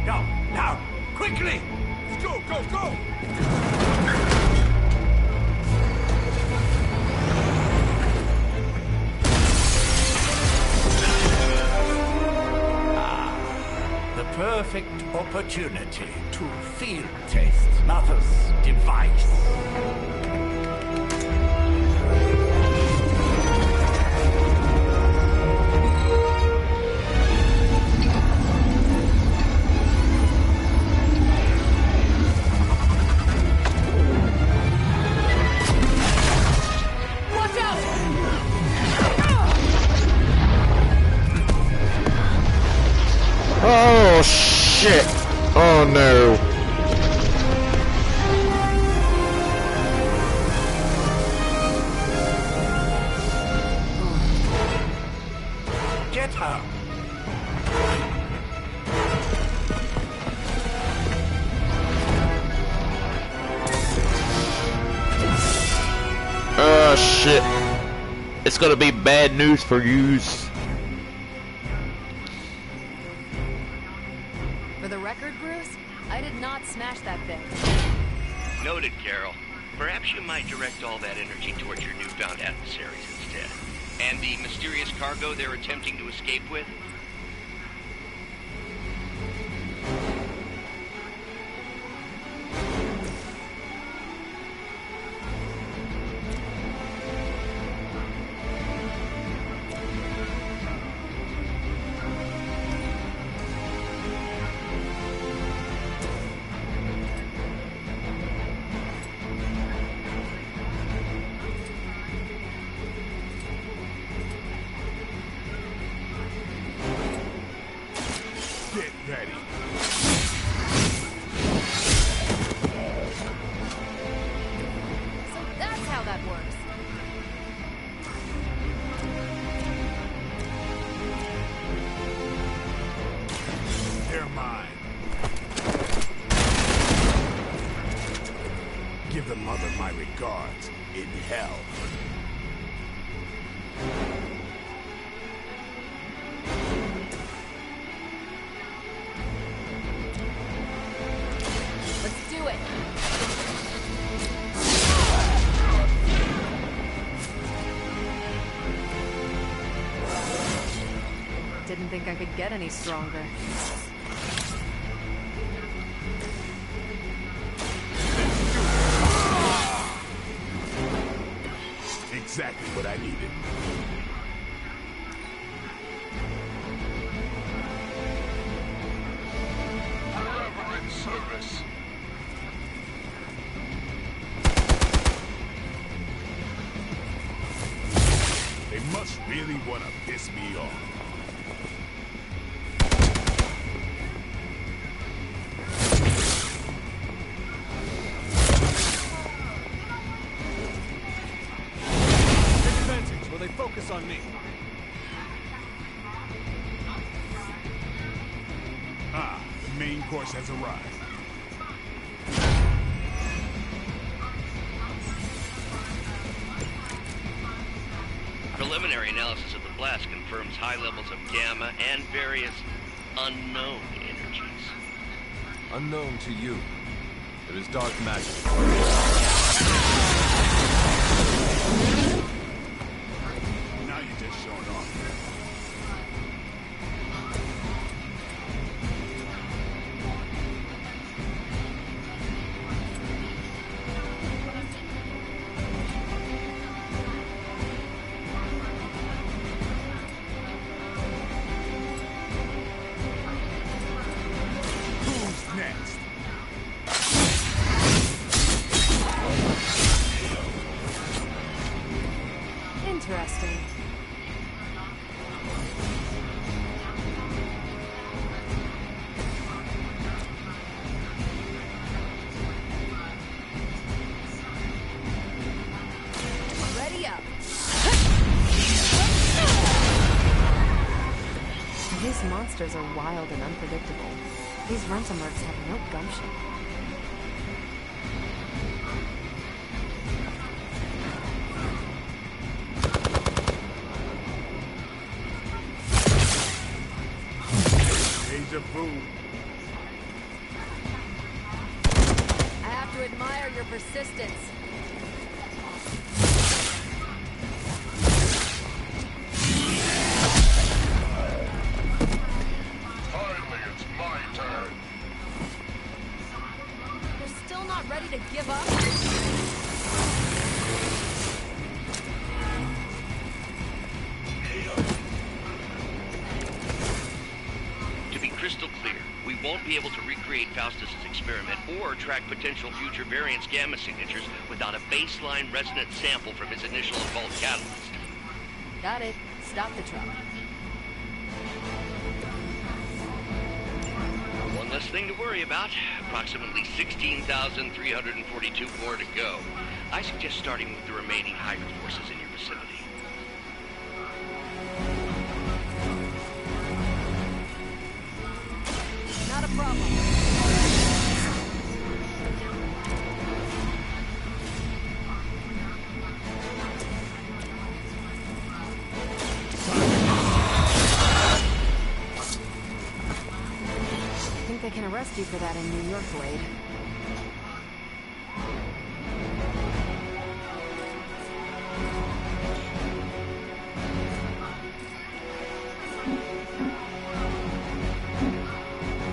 Speaker 9: Now, now, quickly! Let's go, go, go!
Speaker 18: The perfect opportunity to field test Mother's device.
Speaker 10: Watch out!
Speaker 4: Oh shit! Oh no!
Speaker 18: Get her!
Speaker 4: Oh shit! It's gonna be bad news for yous.
Speaker 12: For the record, Bruce, I did not smash that thing.
Speaker 16: Noted, Carol. Perhaps you might direct all that energy towards your newfound adversaries instead. And the mysterious cargo they're attempting to escape with?
Speaker 13: Get ready.
Speaker 12: So that's how that works.
Speaker 13: They're mine. Give the mother my regards in hell.
Speaker 12: Let's do it. Didn't think I could get any stronger.
Speaker 13: Exactly what I needed.
Speaker 9: Forever in service.
Speaker 13: They must really want to piss me off.
Speaker 9: Take advantage where they focus on me.
Speaker 13: Ah, the main course has arrived.
Speaker 16: Preliminary analysis of the blast confirms high levels of gamma and various unknown energies.
Speaker 5: Unknown to you. It is dark magic.
Speaker 13: Now you're just showing off. Who's next?
Speaker 12: Interesting. Ready up. These monsters are wild and unpredictable. These Rentamercs have no gumption.
Speaker 13: Deja vu.
Speaker 12: I have to admire your persistence.
Speaker 18: Finally, it's my turn.
Speaker 12: You're still not ready to give up?
Speaker 16: To be crystal clear, we won't be able to recreate Faustus's experiment or track potential future variance gamma signatures without a baseline resonant sample from his initial vault catalyst.
Speaker 12: Got it. Stop the truck.
Speaker 16: One less thing to worry about. Approximately 16,342 more to go. I suggest starting with the remaining Hydra forces in your vicinity.
Speaker 12: Not a problem. I think they can arrest you for that in New York, Blade.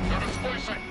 Speaker 18: They're displacing.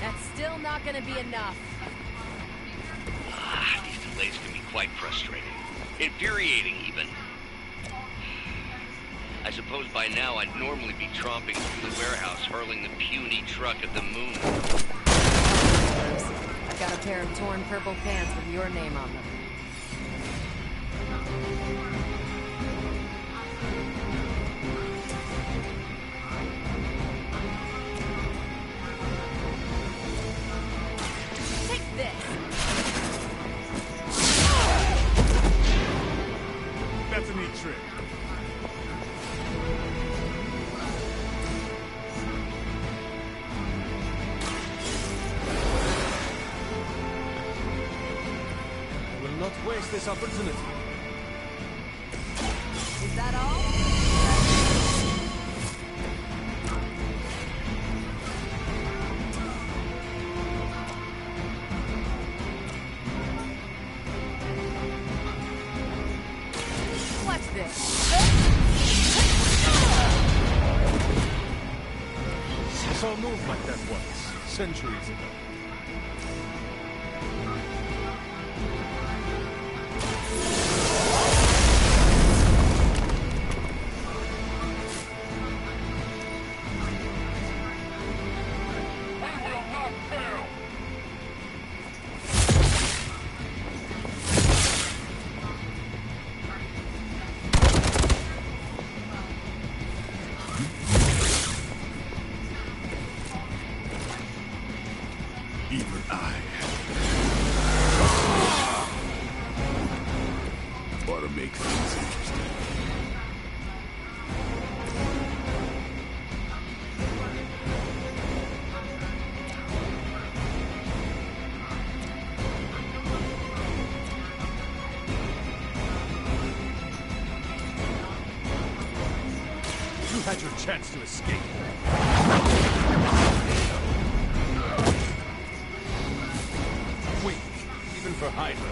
Speaker 12: That's still not gonna be enough.
Speaker 16: These delays can be quite frustrating. Infuriating, even. I suppose by now I'd normally be tromping through the warehouse, hurling the puny truck at the moon.
Speaker 12: I got a pair of torn purple pants with your name on them. Take this.
Speaker 13: That's a neat trick.
Speaker 14: I will not waste this opportunity.
Speaker 12: Is that all? Watch this.
Speaker 9: I saw a move like that once, centuries ago.
Speaker 5: make things interesting.
Speaker 9: You had your chance to escape.
Speaker 5: Weak, even for Hydra.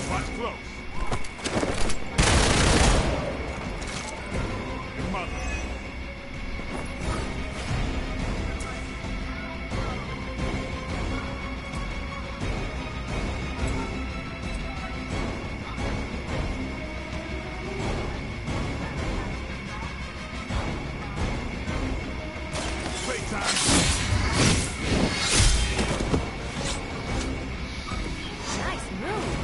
Speaker 9: Watch close. Your mother.
Speaker 10: Nice move.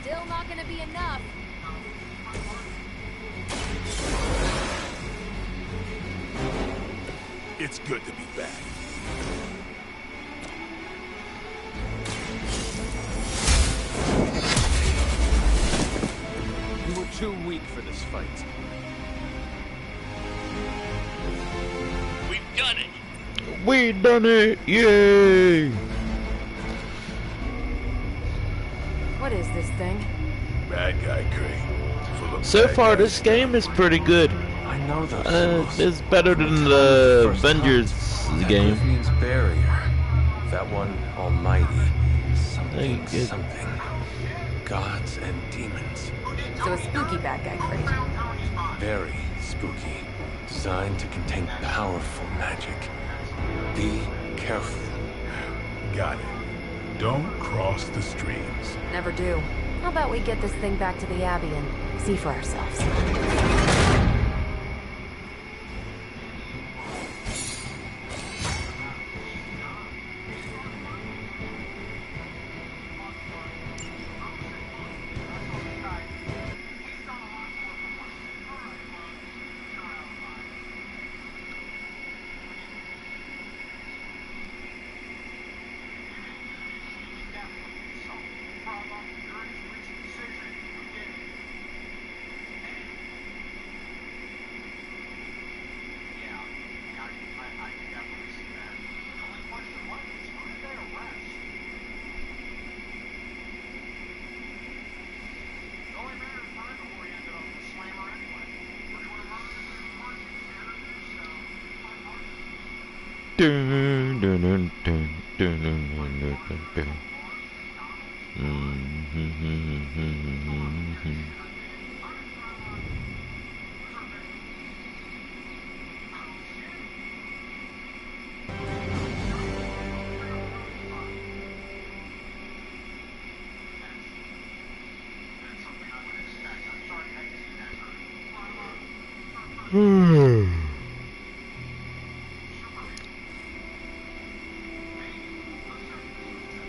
Speaker 12: Still not gonna be enough.
Speaker 13: It's good to be back.
Speaker 5: You were too weak for this fight.
Speaker 16: We've done it.
Speaker 4: We done it! Yay!
Speaker 12: What is this thing?
Speaker 13: Bad guy crate. Full of
Speaker 4: So
Speaker 13: bad
Speaker 4: far,
Speaker 13: guys.
Speaker 4: this game is pretty good.
Speaker 5: I know those symbols.
Speaker 4: It's better than
Speaker 5: From
Speaker 4: the
Speaker 5: first
Speaker 4: Avengers
Speaker 5: hunt.
Speaker 4: game.
Speaker 5: That means barrier. That one, almighty. Something,
Speaker 4: Thank you.
Speaker 5: something. Gods and demons.
Speaker 12: So a spooky bad guy crate.
Speaker 5: Very spooky. Designed to contain powerful magic. Be careful.
Speaker 13: Got it. Don't cross the streams.
Speaker 12: Never do. How about we get this thing back to the Abbey and see for ourselves?
Speaker 4: Dun, dun, dun, dun, dun, dun, dun, dun, dun.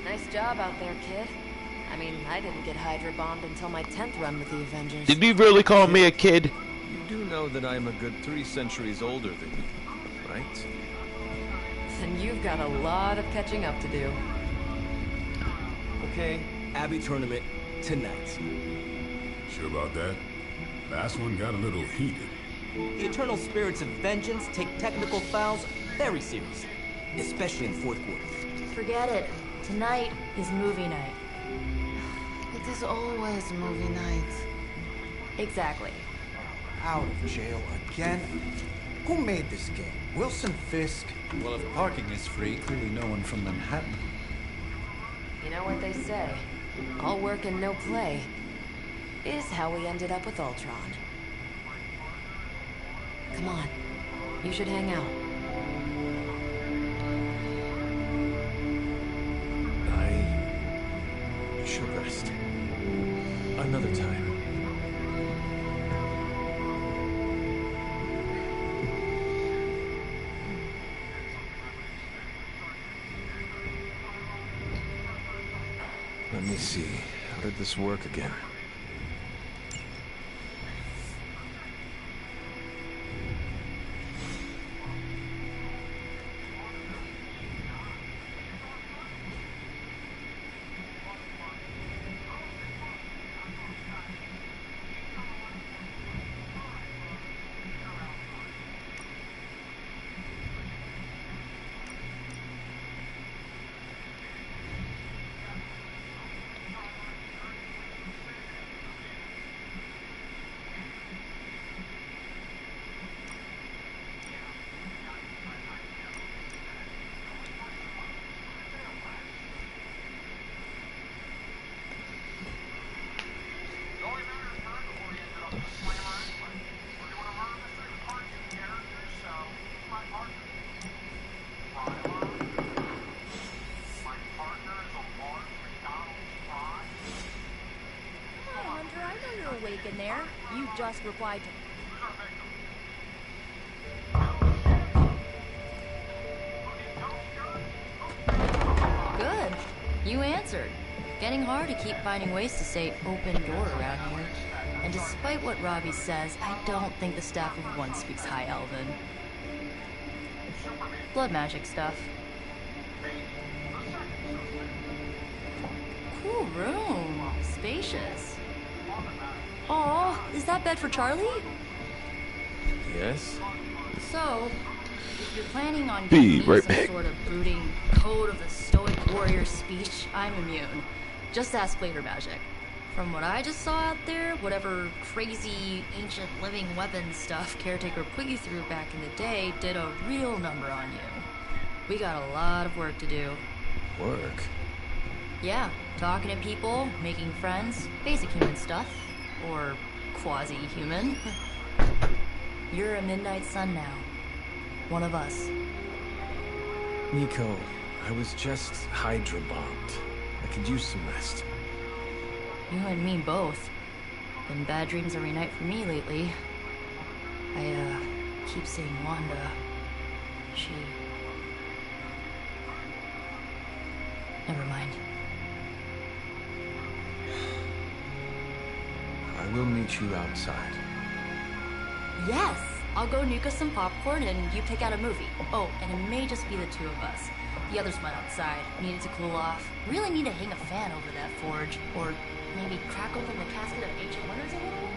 Speaker 12: Nice job out there, kid. I mean, I didn't get Hydra bombed until my 10th run with the Avengers.
Speaker 4: Did you really call me a kid?
Speaker 5: You do know that I am a good 3 centuries older than you, right?
Speaker 12: Then you've got a lot of catching up to do.
Speaker 14: Okay, Abbey tournament tonight.
Speaker 13: Sure about that? Last one got a little heated.
Speaker 14: The eternal spirits of vengeance take technical fouls very seriously, especially in the fourth quarter.
Speaker 10: Forget it. Tonight is movie night.
Speaker 19: It is always movie night.
Speaker 12: Exactly.
Speaker 20: Out of jail again? Who made this game? Wilson Fisk?
Speaker 15: Well, if parking is free, clearly no one from Manhattan.
Speaker 12: You know what they say? All work and no play is how we ended up with Ultron. Come on. You should hang out.
Speaker 5: I should rest. Another time. Let me see. How did this work again?
Speaker 21: Awake in there. You just replied to...
Speaker 22: Good. You answered. Getting hard to keep finding ways to say open door around here. And despite what Robbie says, I don't think the staff of one speaks High Elven. Blood magic stuff. Cool room. Spacious. Aw, is that bed for Charlie?
Speaker 5: Yes?
Speaker 22: So, if you're planning on
Speaker 4: Be
Speaker 22: giving me
Speaker 4: right
Speaker 22: some
Speaker 4: back.
Speaker 22: sort of brooding code of the stoic warrior speech, I'm immune. Just ask later magic. From what I just saw out there, whatever crazy ancient living weapon stuff Caretaker put you through back in the day did a real number on you. We got a lot of work to do.
Speaker 5: Work?
Speaker 22: Yeah, talking to people, making friends, basic human stuff. Or quasi-human. You're a Midnight Sun now. One of us.
Speaker 5: Nico, I was just Hydra bombed. I could use some rest.
Speaker 22: You and me both. Been bad dreams every night for me lately. I, keep seeing Wanda. She... Never mind.
Speaker 5: I will meet you outside.
Speaker 22: Yes! I'll go nuke us some popcorn and you pick out a movie. Oh, and it may just be the two of us. The others went outside, needed to cool off. Really need to hang a fan over that forge. Or maybe crack open the casket of ancient wonders a little?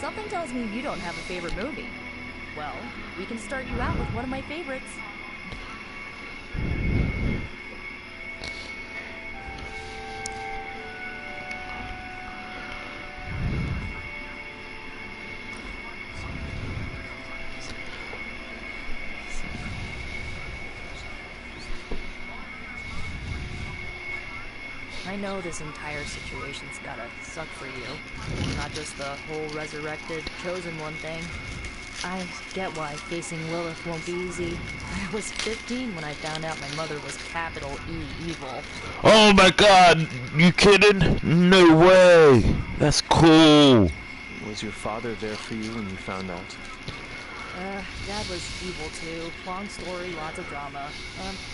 Speaker 21: Something tells me you don't have a favorite movie. Well, we can start you out with one of my favorites. I know this entire situation's gotta suck for you. Not just the whole resurrected, chosen one thing. I get why facing Lilith won't be easy. I was 15 when I found out my mother was capital E evil.
Speaker 4: Oh my god, you kidding? No way! That's cool!
Speaker 5: Was your father there for you when you found out?
Speaker 21: Dad was evil too. Long story, lots of drama.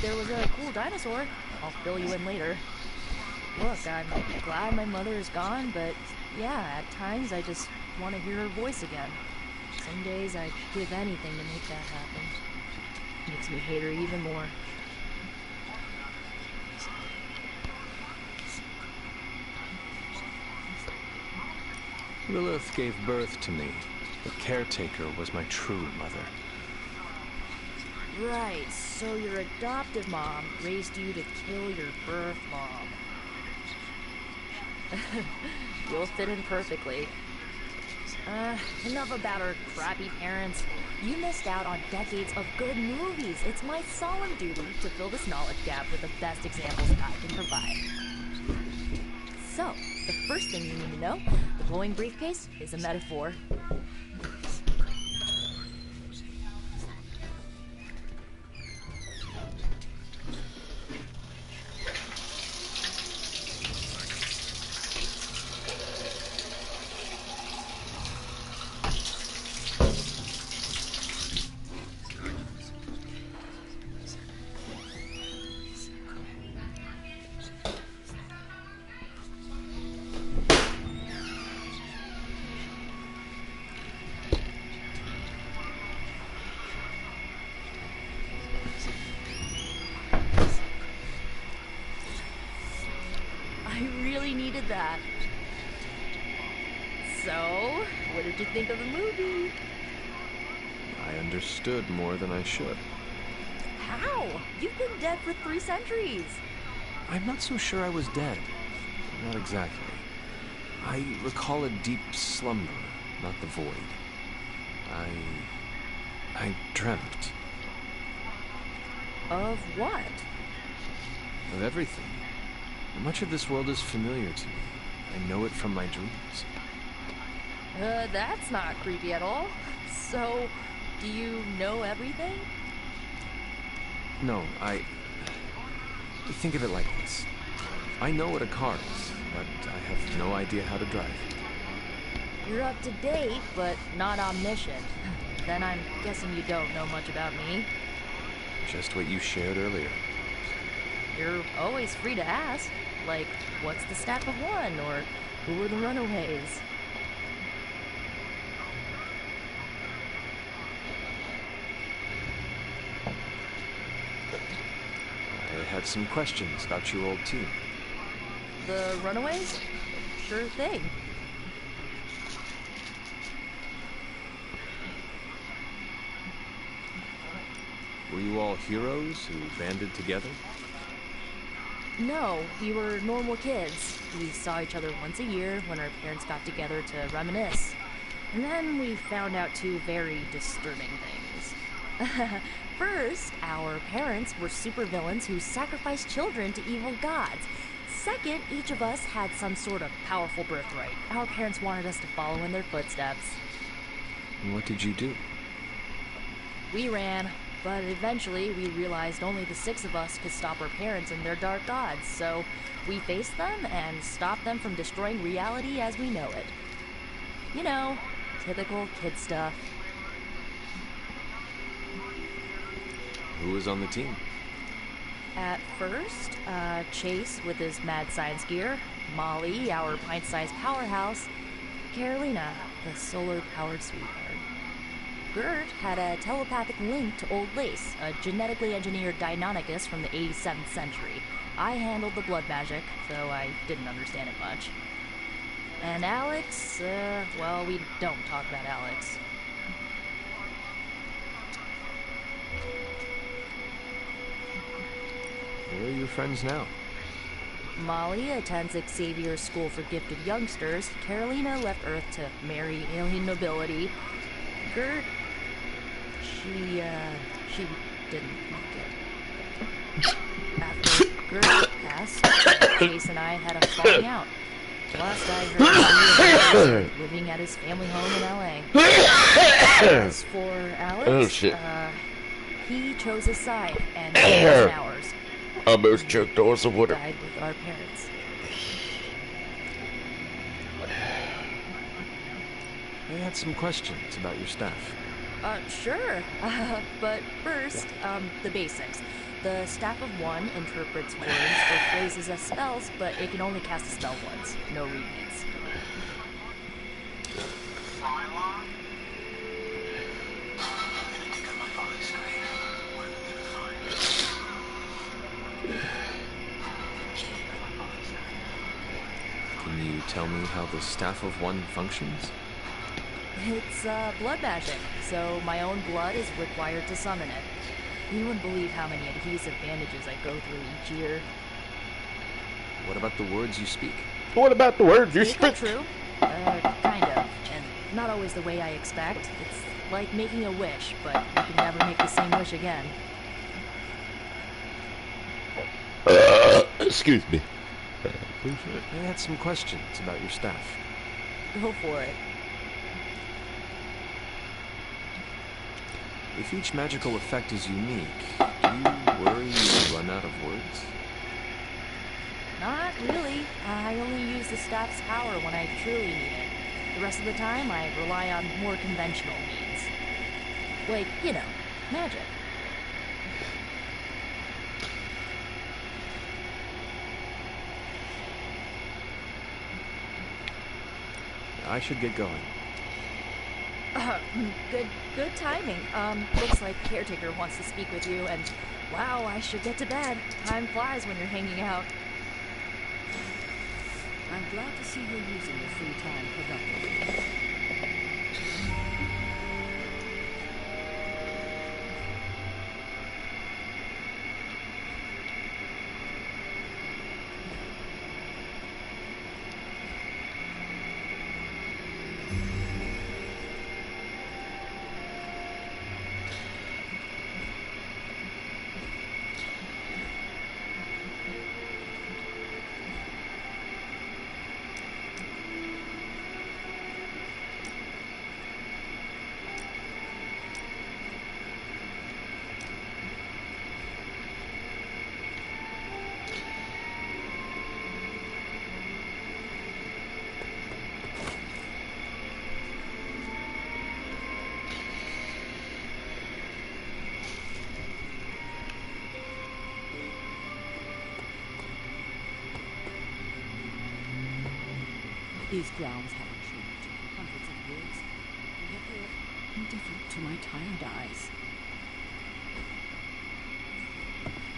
Speaker 21: There was a cool dinosaur. I'll fill you in later. Look, I'm glad my mother is gone, but yeah, at times I just want to hear her voice again. Some days I'd give anything to make that happen. Makes me hate her even more.
Speaker 5: Lilith gave birth to me. The caretaker was my true mother.
Speaker 21: Right, so your adoptive mom raised you to kill your birth mom. You'll fit in perfectly. Enough about our crappy parents. You missed out on decades of good movies. It's my solemn duty to fill this knowledge gap with the best examples I can provide. So, the first thing you need to know, the glowing briefcase is a metaphor. Needed that. So, what did you think of the movie?
Speaker 5: I understood more than I should.
Speaker 21: How? You've been dead for 3 centuries.
Speaker 5: I'm not so sure I was dead. Not exactly. I recall a deep slumber, not the void. I dreamt.
Speaker 21: Of what?
Speaker 5: Of everything. Much of this world is familiar to me. I know it from my dreams.
Speaker 21: That's not creepy at all. So, do you know everything?
Speaker 5: No, think of it like this. I know what a car is, but I have no idea how to drive.
Speaker 21: You're up to date, but not omniscient. Then I'm guessing you don't know much about me.
Speaker 5: Just what you shared earlier.
Speaker 21: You're always free to ask. Like, what's the stat of 1? Or who are the runaways?
Speaker 5: I had some questions about your old team.
Speaker 21: The runaways? Sure thing.
Speaker 5: Were you all heroes who banded together?
Speaker 21: No, we were normal kids. We saw each other once a year when our parents got together to reminisce. And then we found out 2 very disturbing things. First, our parents were supervillains who sacrificed children to evil gods. Second, each of us had some sort of powerful birthright. Our parents wanted us to follow in their footsteps.
Speaker 5: And what did you do?
Speaker 21: We ran. But eventually, we realized only the 6 of us could stop our parents and their dark gods, so we faced them and stopped them from destroying reality as we know it. You know, typical kid stuff.
Speaker 5: Who was on the team?
Speaker 21: At first, Chase with his mad science gear, Molly, our pint-sized powerhouse, Carolina, the solar-powered sweetheart. Gert had a telepathic link to Old Lace, a genetically engineered Deinonychus from the 87th century. I handled the blood magic, though I didn't understand it much. And Alex, well, we don't talk about Alex.
Speaker 5: Where are your friends now?
Speaker 21: Molly attends Xavier's School for Gifted Youngsters. Carolina left Earth to marry alien nobility. Gert, she didn't make it. After Gert passed, Chase and I had a falling out. Last I heard, he was living at his family home in L.A. As for Alex,
Speaker 4: Oh, shit.
Speaker 21: He chose his side and chose ours.
Speaker 4: Almost choked on some water.
Speaker 21: Died with our parents.
Speaker 5: I had some questions about your staff.
Speaker 21: Sure. But first, the basics. The staff of one interprets words or phrases as spells, but it can only cast a spell once. No repeats.
Speaker 5: Can you tell me how the Staff of One functions?
Speaker 21: It's blood magic, so my own blood is required to summon it. You wouldn't believe how many adhesive bandages I go through each year.
Speaker 5: What about the words you speak?
Speaker 4: What about the words you
Speaker 21: Speak?
Speaker 4: speak?
Speaker 21: True. Kind of. And not always the way I expect. It's like making a wish, but you can never make the same wish again.
Speaker 4: Excuse me.
Speaker 5: I had some questions about your staff.
Speaker 21: Go for it.
Speaker 5: If each magical effect is unique, do you worry you'll run out of words?
Speaker 21: Not really. I only use the staff's power when I truly need it. The rest of the time, I rely on more conventional means. Like, you know, magic.
Speaker 5: I should get going.
Speaker 21: Good timing. Looks like Caretaker wants to speak with you, and wow, I should get to bed. Time flies when you're hanging out.
Speaker 1: I'm glad to see you're using your free time productively. These grounds haven't changed in hundreds of years, and yet they're indifferent to my tired eyes.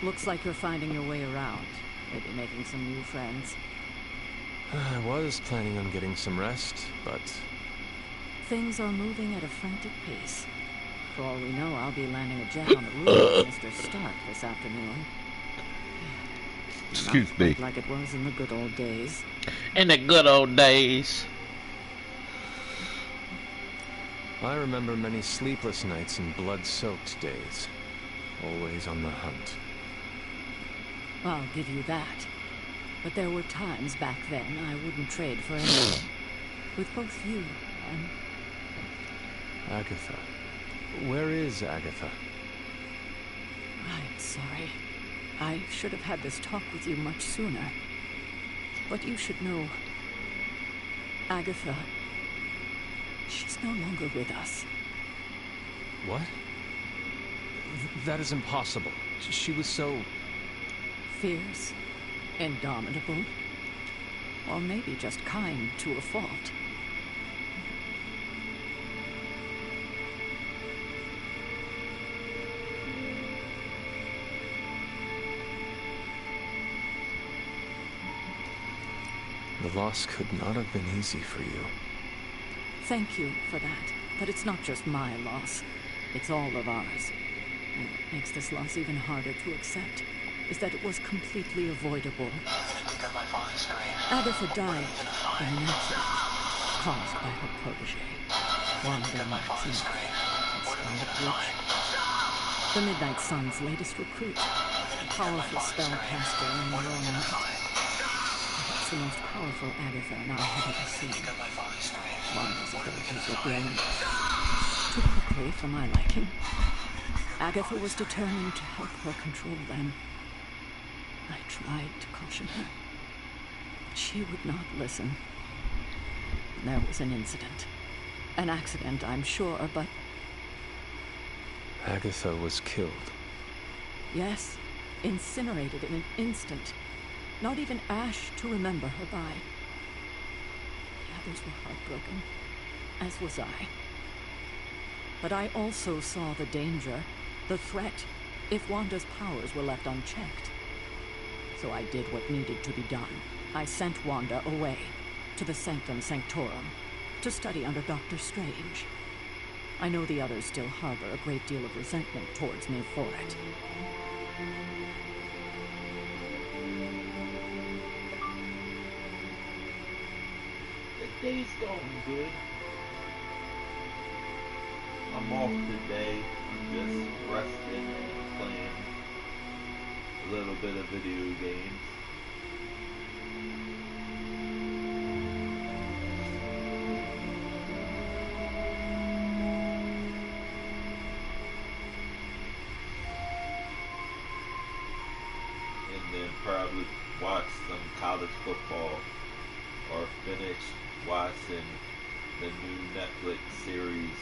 Speaker 1: Looks like you're finding your way around. Maybe making some new friends.
Speaker 5: I was planning on getting some rest, but...
Speaker 1: Things are moving at a frantic pace. For all we know, I'll be landing a jet on the roof of Mr. Stark this afternoon.
Speaker 4: Excuse
Speaker 1: Not
Speaker 4: me.
Speaker 1: quite like it was in the good old days.
Speaker 4: In the good old days.
Speaker 5: I remember many sleepless nights and blood-soaked days. Always on the hunt.
Speaker 1: I'll give you that. But there were times back then I wouldn't trade for anything. With both you and...
Speaker 5: Agatha. Where is Agatha?
Speaker 1: I'm sorry. I should have had this talk with you much sooner. But you should know... Agatha... She's no longer with us.
Speaker 5: What? That is impossible. She was so...
Speaker 1: Fierce, indomitable, or maybe just kind to a fault.
Speaker 5: The loss could not have been easy for you.
Speaker 1: Thank you for that. But it's not just my loss. It's all of ours. And what makes this loss even harder to accept is that it was completely avoidable. Agatha died in an accident caused by her protege, Wanda Maximoff, Scarlet Witch. The Midnight Sun's latest recruit, a powerful spellcaster in the Raw Night. Perhaps the most powerful Agatha and I have ever seen. Wanda's abilities were brilliant. Too quickly for my liking. Agatha was determined to help her control them. I tried to caution her. She would not listen. There was an incident. An accident, I'm sure, but...
Speaker 5: Agatha was killed.
Speaker 1: Yes, incinerated in an instant. Not even ash to remember her by. The others were heartbroken, as was I. But I also saw the danger, the threat, if Wanda's powers were left unchecked. So I did what needed to be done. I sent Wanda away, to the Sanctum Sanctorum, to study under Dr. Strange. I know the others still harbor a great deal of resentment towards me for it.
Speaker 6: The day's going good. I'm off today. I'm just resting and playing a little bit of video games. And then probably watch some college football or finish watching the new Netflix series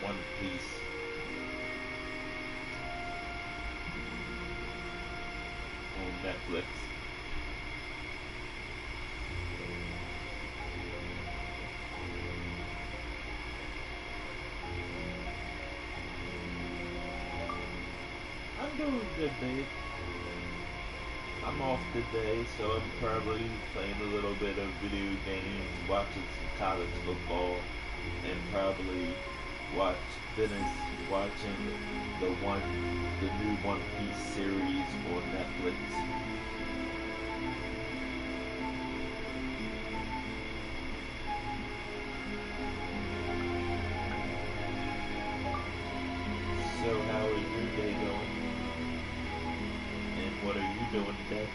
Speaker 6: One Piece. On Netflix. I'm doing good, babe. I'm off today, so I'm probably playing a little bit of video games, watching some college football, and probably finish watching the new One Piece series on Netflix. So how is your day going? And what are you doing today?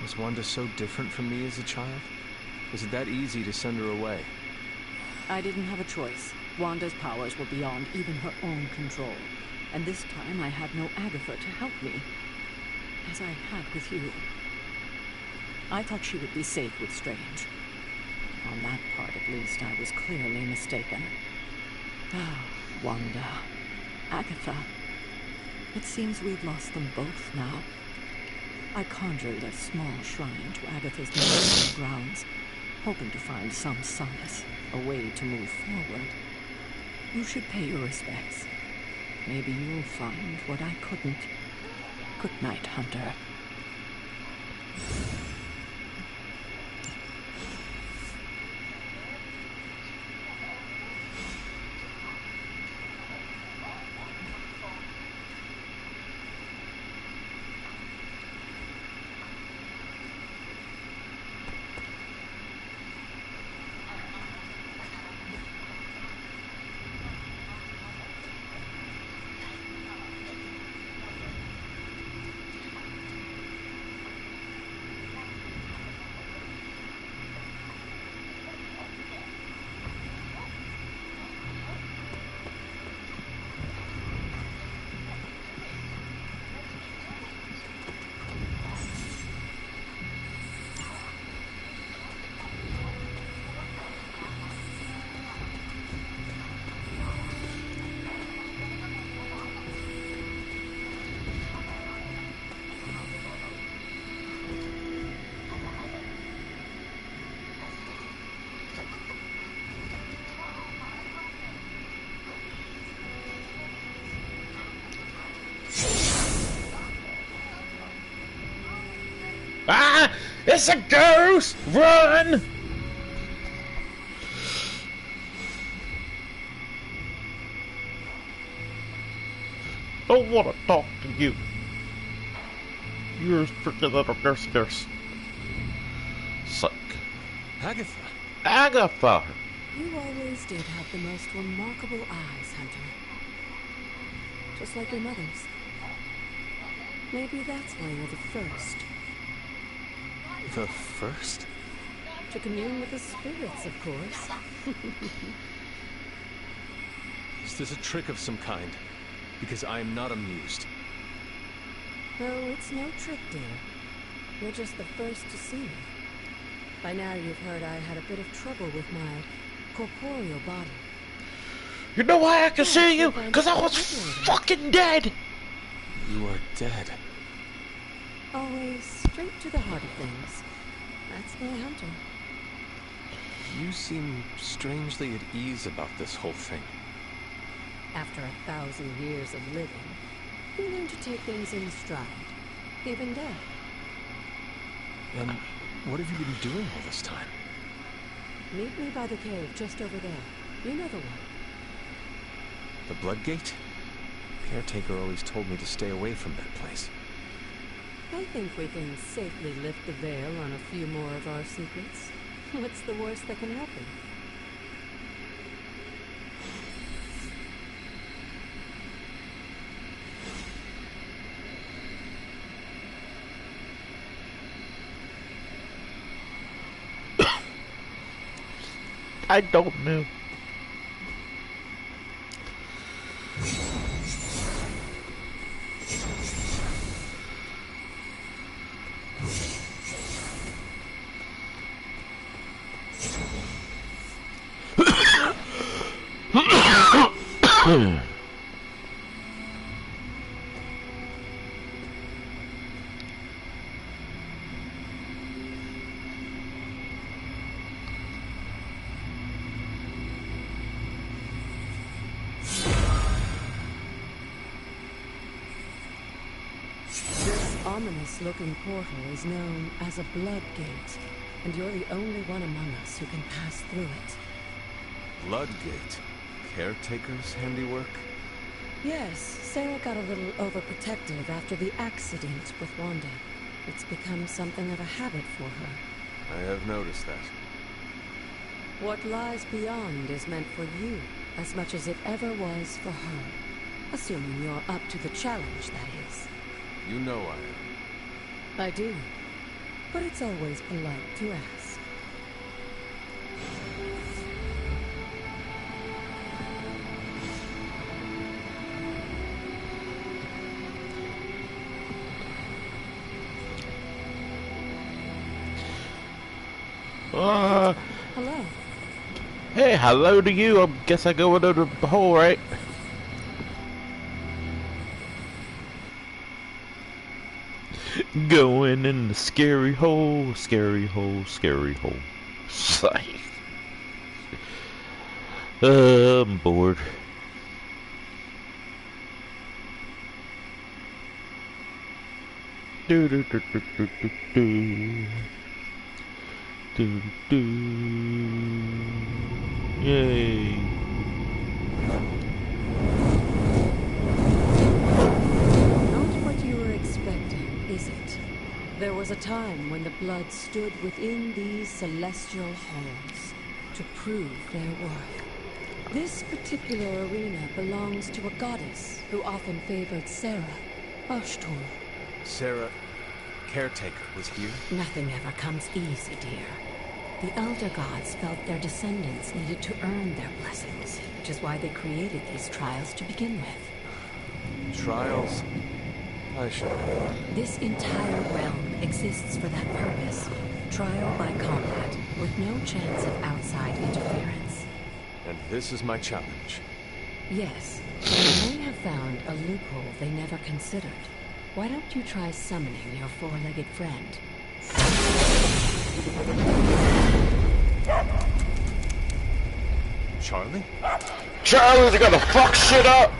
Speaker 5: Was Wanda so different from me as a child? Was it that easy to send her away?
Speaker 1: I didn't have a choice. Wanda's powers were beyond even her own control. And this time I had no Agatha to help me, as I had with you. I thought she would be safe with Strange. On that part, at least, I was clearly mistaken. Ah, Wanda. Agatha. It seems we've lost them both now. I conjured a small shrine to Agatha's memory on the grounds, hoping to find some solace, a way to move forward. You should pay your respects. Maybe you'll find what I couldn't. Good night, Hunter.
Speaker 4: It's a ghost! Run! Don't want to talk to you. You're freaking little nurse. Suck.
Speaker 5: Agatha.
Speaker 4: Agatha!
Speaker 1: You always did have the most remarkable eyes, Hunter. Just like your mother's. Maybe that's why you're the first.
Speaker 5: The first?
Speaker 1: To commune with the spirits, of course.
Speaker 5: Is this a trick of some kind? Because I am not amused.
Speaker 1: No, it's no trick, dear. You're just the first to see me. By now you've heard I had a bit of trouble with my corporeal body.
Speaker 4: You know why I can see you? Because I was fucking dead!
Speaker 5: You are dead.
Speaker 1: Always straight to the heart of things. That's my Hunter.
Speaker 5: You seem strangely at ease about this whole thing.
Speaker 1: After 1,000 years of living, you learn to take things in stride, even death.
Speaker 5: And what have you been doing all this time?
Speaker 1: Meet me by the cave just over there. You know the one.
Speaker 5: The Blood Gate? Caretaker always told me to stay away from that place.
Speaker 1: I think we can safely lift the veil on a few more of our secrets. What's the worst that can happen?
Speaker 4: I don't know.
Speaker 1: Ominous-looking portal is known as a Blood Gate, and you're the only one among us who can pass through it.
Speaker 5: Blood Gate? Caretaker's handiwork?
Speaker 1: Yes, Sarah got a little overprotective after the accident with Wanda. It's become something of a habit for her.
Speaker 5: I have noticed that.
Speaker 1: What lies beyond is meant for you, as much as it ever was for her. Assuming you're up to the challenge, that is.
Speaker 5: You know I am.
Speaker 1: I do. But it's always polite to ask. Hello.
Speaker 4: Hey, hello to you. I guess I go into the hole, right? Going in the scary hole, scary hole, scary hole. Sigh. I'm bored. Do do do do do do do. Do do. Yay.
Speaker 1: Is it? There was a time when the blood stood within these celestial halls to prove their worth. This particular arena belongs to a goddess who often favored Sarah, Ashtor.
Speaker 5: Sarah, Caretaker, was here?
Speaker 1: Nothing ever comes easy, dear. The Elder Gods felt their descendants needed to earn their blessings, which is why they created these trials to begin with.
Speaker 5: Trials? I should know.
Speaker 1: This entire realm exists for that purpose. Trial by combat, with no chance of outside interference.
Speaker 5: And this is my challenge.
Speaker 1: Yes. They may have found a loophole they never considered. Why don't you try summoning your four-legged friend?
Speaker 5: Charlie?
Speaker 4: Charlie's gonna fuck shit up!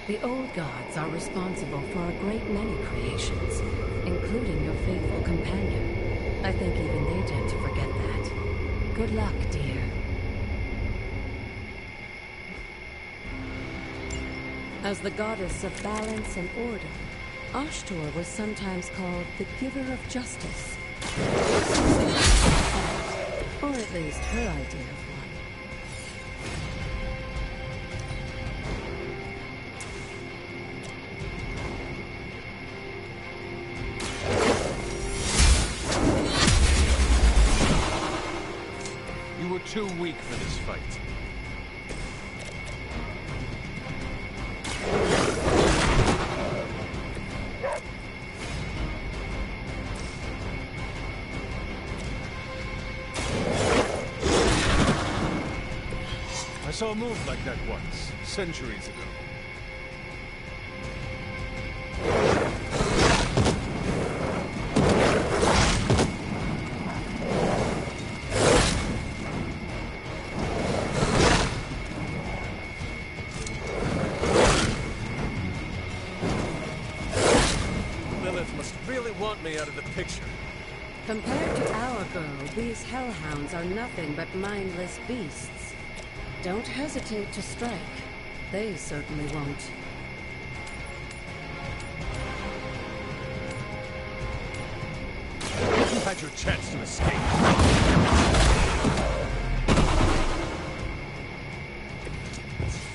Speaker 1: The old gods are responsible for a great many creations.
Speaker 12: including your faithful companion. I think even they tend to forget that. Good luck, dear. As the goddess of balance and order, Ashtor was sometimes called the giver of justice. Or at least her idea of one.
Speaker 5: You were too weak for this fight. I saw a move like that once, centuries ago. Lilith must really want me out of the picture.
Speaker 12: Compared to our girl, these hellhounds are nothing but mindless beasts. Don't hesitate to strike. They certainly won't.
Speaker 5: You had your chance to escape.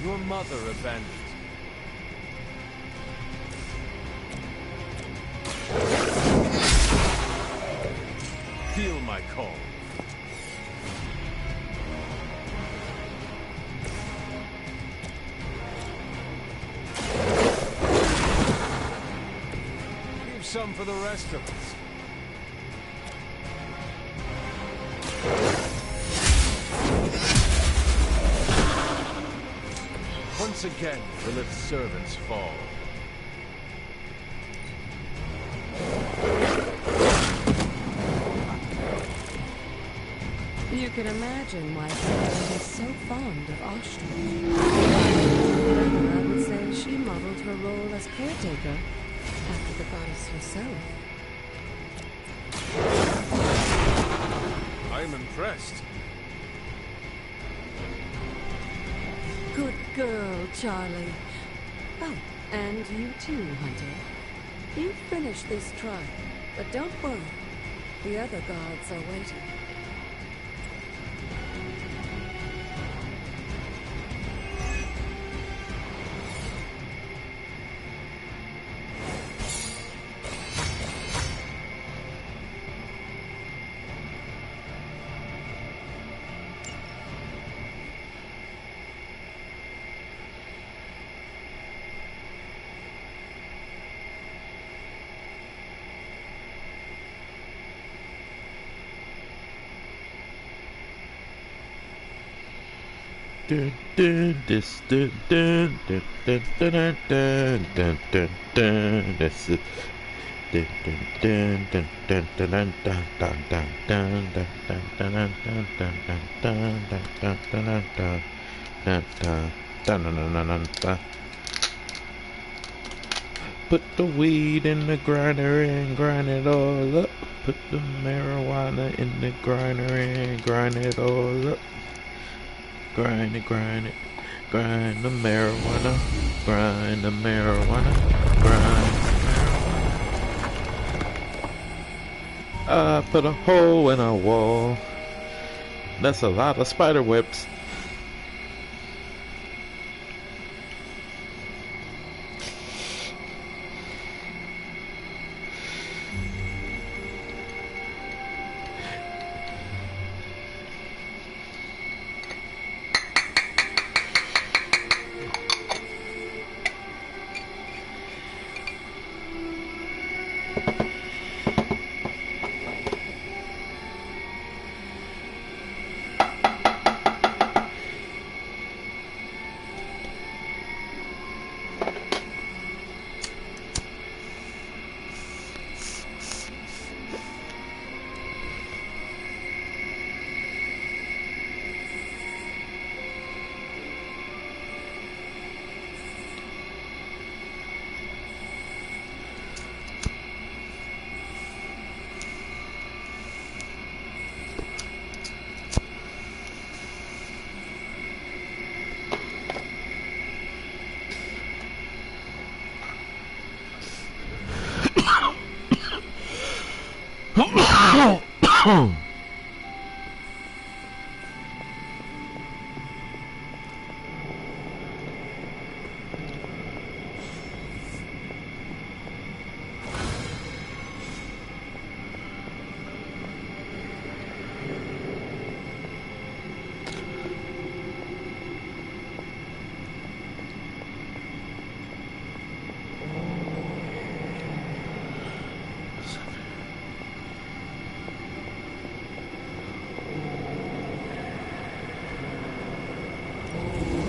Speaker 5: Your mother abandoned you. Feel my call. Leave some for the rest of us. Once again, Lilith's servants fall.
Speaker 12: You can imagine why Lilith is so fond of Ashton. I would say she modeled her role as caretaker after the goddess herself.
Speaker 5: I'm impressed.
Speaker 12: Good girl, Charlie. Oh, and you too, Hunter. You finished this trial, but don't worry. The other guards are waiting.
Speaker 6: This is put the weed in the grinder and grind it all up. Put the marijuana in the grinder and grind it all up. Grind it, grind it, grind the marijuana, grind the marijuana, grind the marijuana. I put a hole in a wall. That's a lot of spider webs.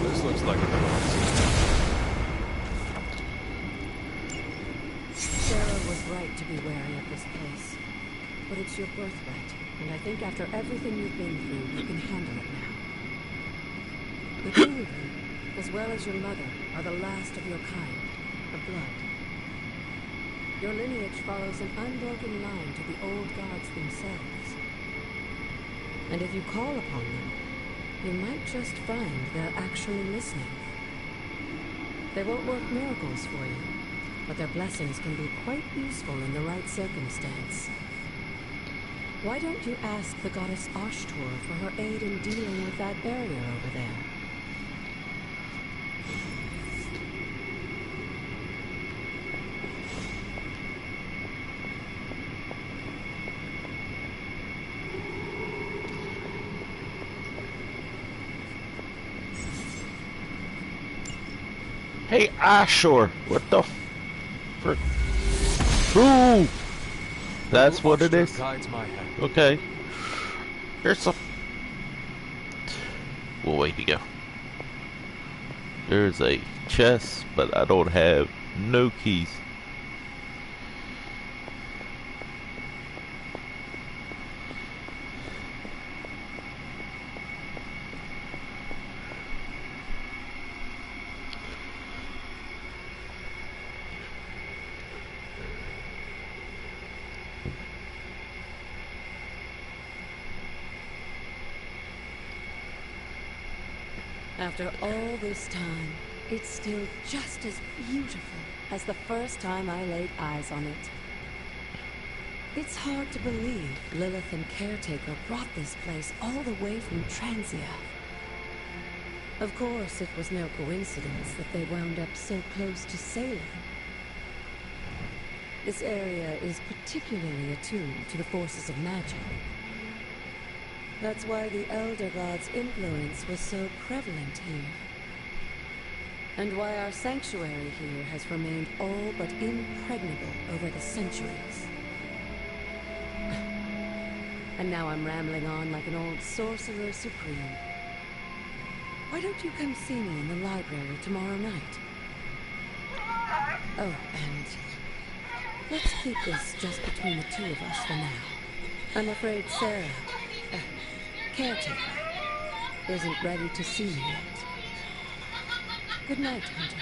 Speaker 5: This looks like it belongs here.
Speaker 1: Sarah was right to be wary of this place. But it's your birthright, and I think after everything you've been through, you can handle it now. The two of you, as well as your mother, are the last of your kind, of blood. Your lineage follows an unbroken line to the old gods themselves. And if you call upon them, you might just find they're actually listening. They won't work miracles for you, but their blessings can be quite useful in the right circumstance. Why don't you ask the goddess Ashtor for her aid in dealing with that barrier over there?
Speaker 4: Hey, Ashore, what the frick? Ooh! That's what it is?
Speaker 5: Guides my hand.
Speaker 4: Okay. Here's some... Well, way to go. There's a chest, but I don't have no keys.
Speaker 1: After all this time, it's still just as beautiful as the first time I laid eyes on it. It's hard to believe Lilith and Caretaker brought this place all the way from Transia. Of course, it was no coincidence that they wound up so close to Salem. This area is particularly attuned to the forces of magic. That's why the Elder God's influence was so prevalent here. And why our sanctuary here has remained all but impregnable over the centuries. And now I'm rambling on like an old sorcerer supreme. Why don't you come see me in the library tomorrow night? Oh, and let's keep this just between the two of us for now. I'm afraid Sarah, Caretaker, isn't ready to see me yet. Good night, Hunter.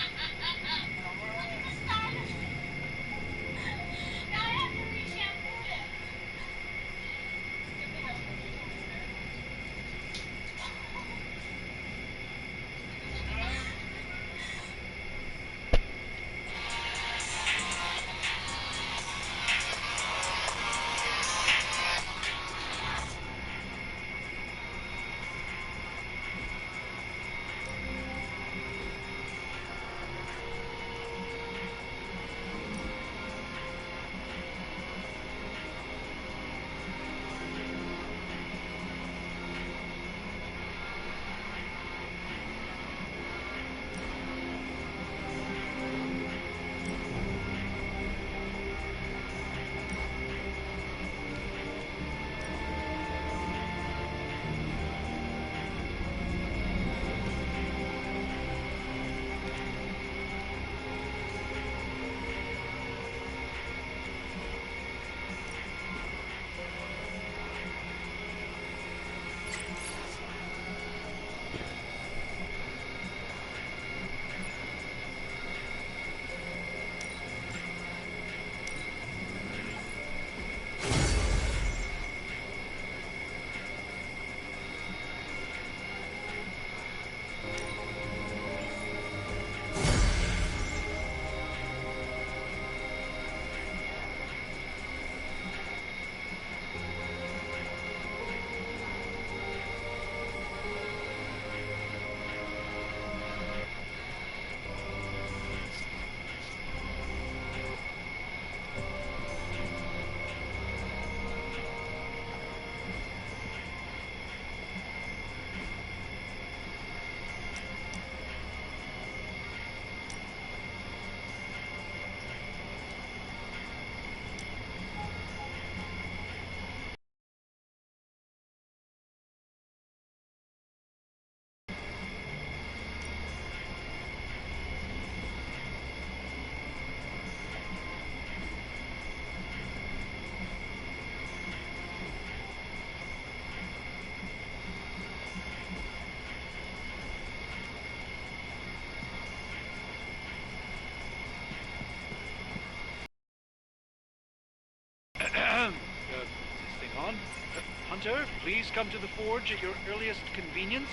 Speaker 2: Hunter, please come to the forge at your earliest convenience.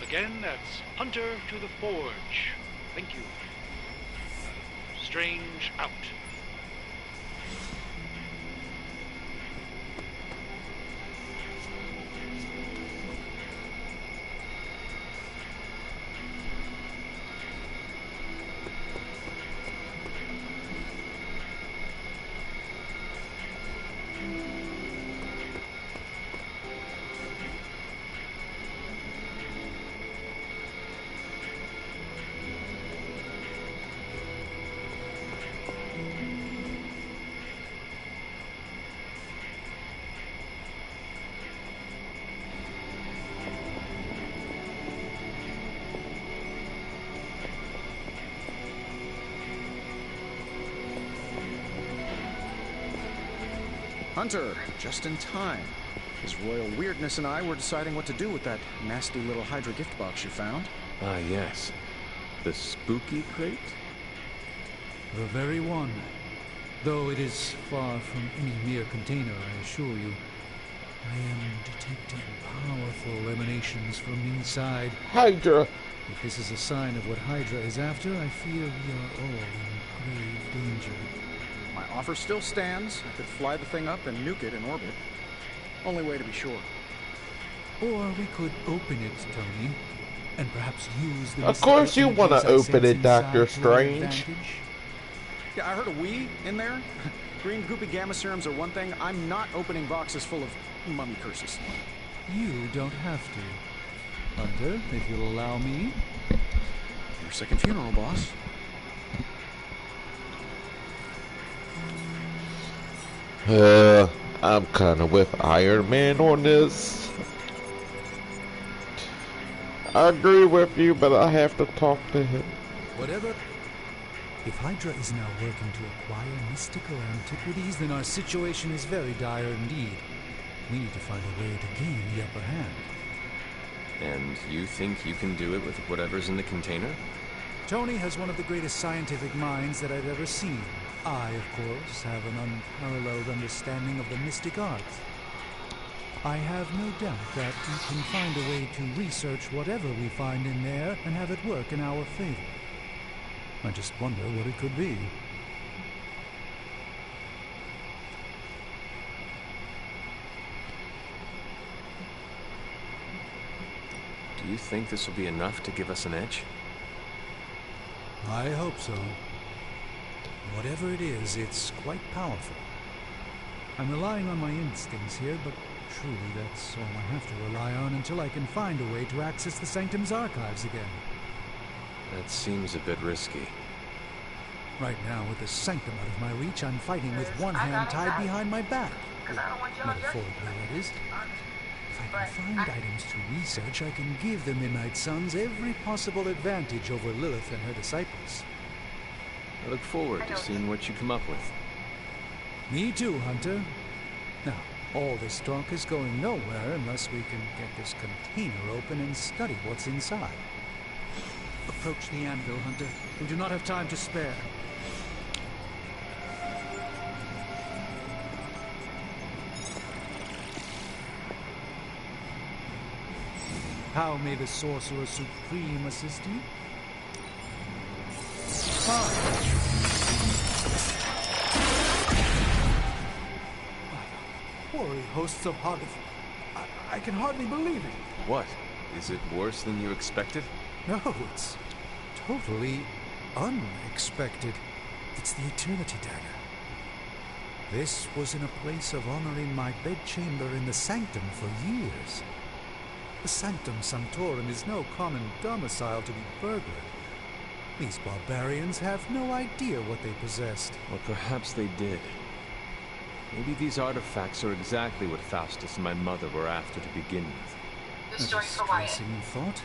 Speaker 2: Again, that's Hunter to the forge. Thank you. Strange out.
Speaker 3: Hunter, just in time. His royal weirdness and I were deciding what to do with that nasty little Hydra gift box you found.
Speaker 5: Ah, yes. The spooky crate?
Speaker 2: The very one. Though it is far from any mere container, I assure you. I am detecting powerful emanations from inside.
Speaker 4: Hydra!
Speaker 2: If this is a sign of what Hydra is after, I fear we are all in grave danger.
Speaker 3: My offer still stands. I could fly the thing up and nuke it in orbit. Only way to be sure.
Speaker 2: Or we could open it, Tony, and perhaps use the...
Speaker 4: Of course you want to open it, Dr. Strange.
Speaker 3: Yeah, I heard a "we" in there. Green goopy gamma serums are one thing. I'm not opening boxes full of mummy curses.
Speaker 2: You don't have to. Hunter, if you'll allow me.
Speaker 3: Your second funeral, boss.
Speaker 4: I'm kind of with Iron Man on this. I agree with you, but I have to talk to him.
Speaker 2: Whatever. If Hydra is now working to acquire mystical antiquities, then our situation is very dire indeed. We need to find a way to gain the upper hand.
Speaker 5: And you think you can do it with whatever's in the container?
Speaker 2: Tony has one of the greatest scientific minds that I've ever seen. I, of course, have an unparalleled understanding of the mystic arts. I have no doubt that we can find a way to research whatever we find in there and have it work in our favor. I just wonder what it could be.
Speaker 5: Do you think this will be enough to give us an edge?
Speaker 2: I hope so. Whatever it is, it's quite powerful. I'm relying on my instincts here, but truly that's all I have to rely on until I can find a way to access the Sanctum's archives again.
Speaker 5: That seems a bit risky.
Speaker 2: Right now, with the Sanctum out of my reach, I'm fighting with one hand tied behind my back. Metaphorically, that is. If I can find items to research, I can give the Midnight Suns every possible advantage over Lilith and her disciples.
Speaker 5: I look forward to seeing what you come up with.
Speaker 2: Me too, Hunter. Now, all this talk is going nowhere unless we can get this container open and study what's inside. Approach the anvil, Hunter. We do not have time to spare. How may the Sorcerer Supreme assist you? Hoary hosts of Hoggoth. I can hardly believe it.
Speaker 5: What? Is it worse than you expected?
Speaker 2: No, it's totally unexpected. It's the Eternity Dagger. This was in a place of honor in my bedchamber in the Sanctum for years. The Sanctum Sanctorum is no common domicile to be burglared. These barbarians have no idea what they possessed.
Speaker 5: Or perhaps they did. Maybe these artifacts are exactly what Faustus and my mother were after to begin with.
Speaker 2: A distressing thought.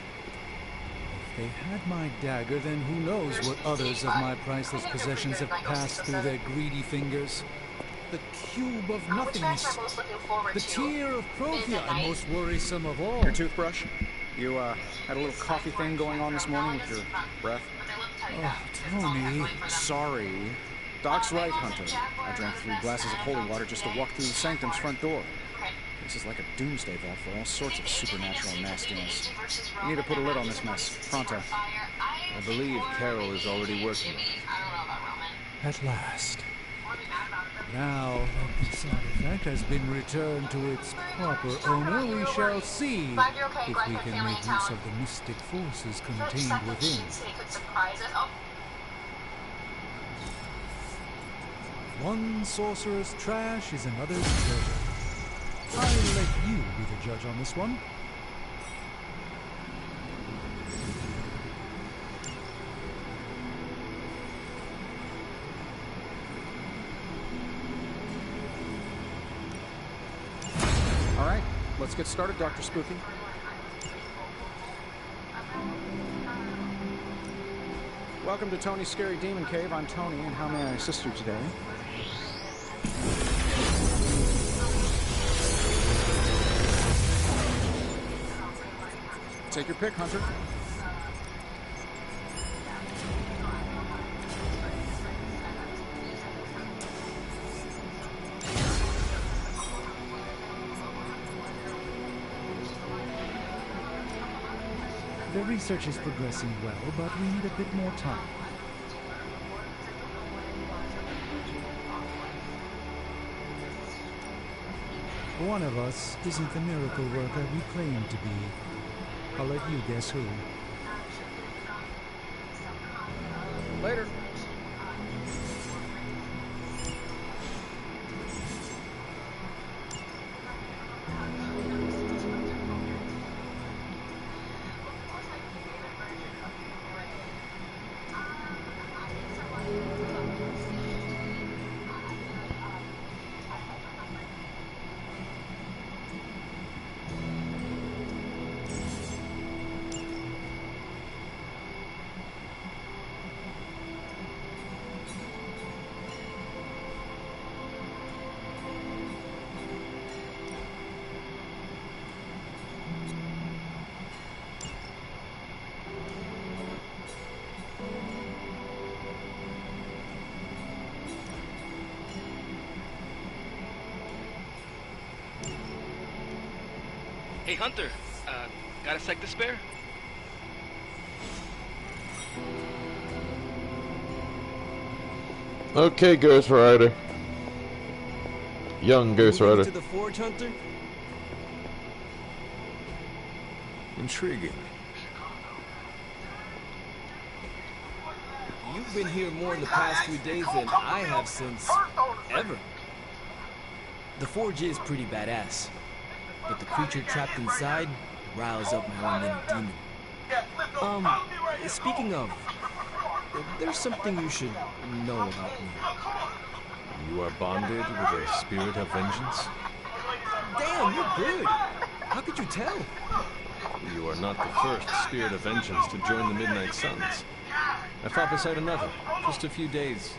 Speaker 2: If they had my dagger, then who knows what others of my priceless possessions have passed through their greedy fingers. The cube of nothingness. The tear of Prothia, and most worrisome of all.
Speaker 3: Your toothbrush? You, had a little coffee thing going on this morning with your breath?
Speaker 2: Oh, Tony.
Speaker 3: Sorry. Doc's right, Hunter. I drank 3 glasses of holy water just to walk through the Sanctum's front door. This is like a doomsday vault for all sorts of supernatural nastiness. We need to put a lid on this mess. Pronto.
Speaker 5: I believe Carol is already working on it.
Speaker 2: At last. Now that this artifact has been returned to its proper owner, we shall see if we can make use of the mystic forces contained within. One sorcerer's trash is another's treasure. I'll let you be the judge on this one.
Speaker 3: All right, let's get started, Dr. Spooky. Welcome to Tony's Scary Demon Cave. I'm Tony, and how may I assist you today? Take your pick, Hunter.
Speaker 2: The research is progressing well, but we need a bit more time. One of us isn't the miracle worker we claim to be. I'll let you guess who.
Speaker 3: Later.
Speaker 7: Hey, Hunter, got a sec to spare?
Speaker 4: Okay, Ghost Rider. Young Ghost Rider.
Speaker 14: To the forge, Hunter?
Speaker 5: Intriguing.
Speaker 14: You've been here more in the past few days than I have since ever. The forge is pretty badass, but the creature trapped inside riles up my own inner demon. Speaking of, there's something you should know about me.
Speaker 5: You are bonded with a spirit of vengeance?
Speaker 14: Damn, you're good! How could you tell?
Speaker 5: You are not the first spirit of vengeance to join the Midnight Suns. I fought beside another, just a few days.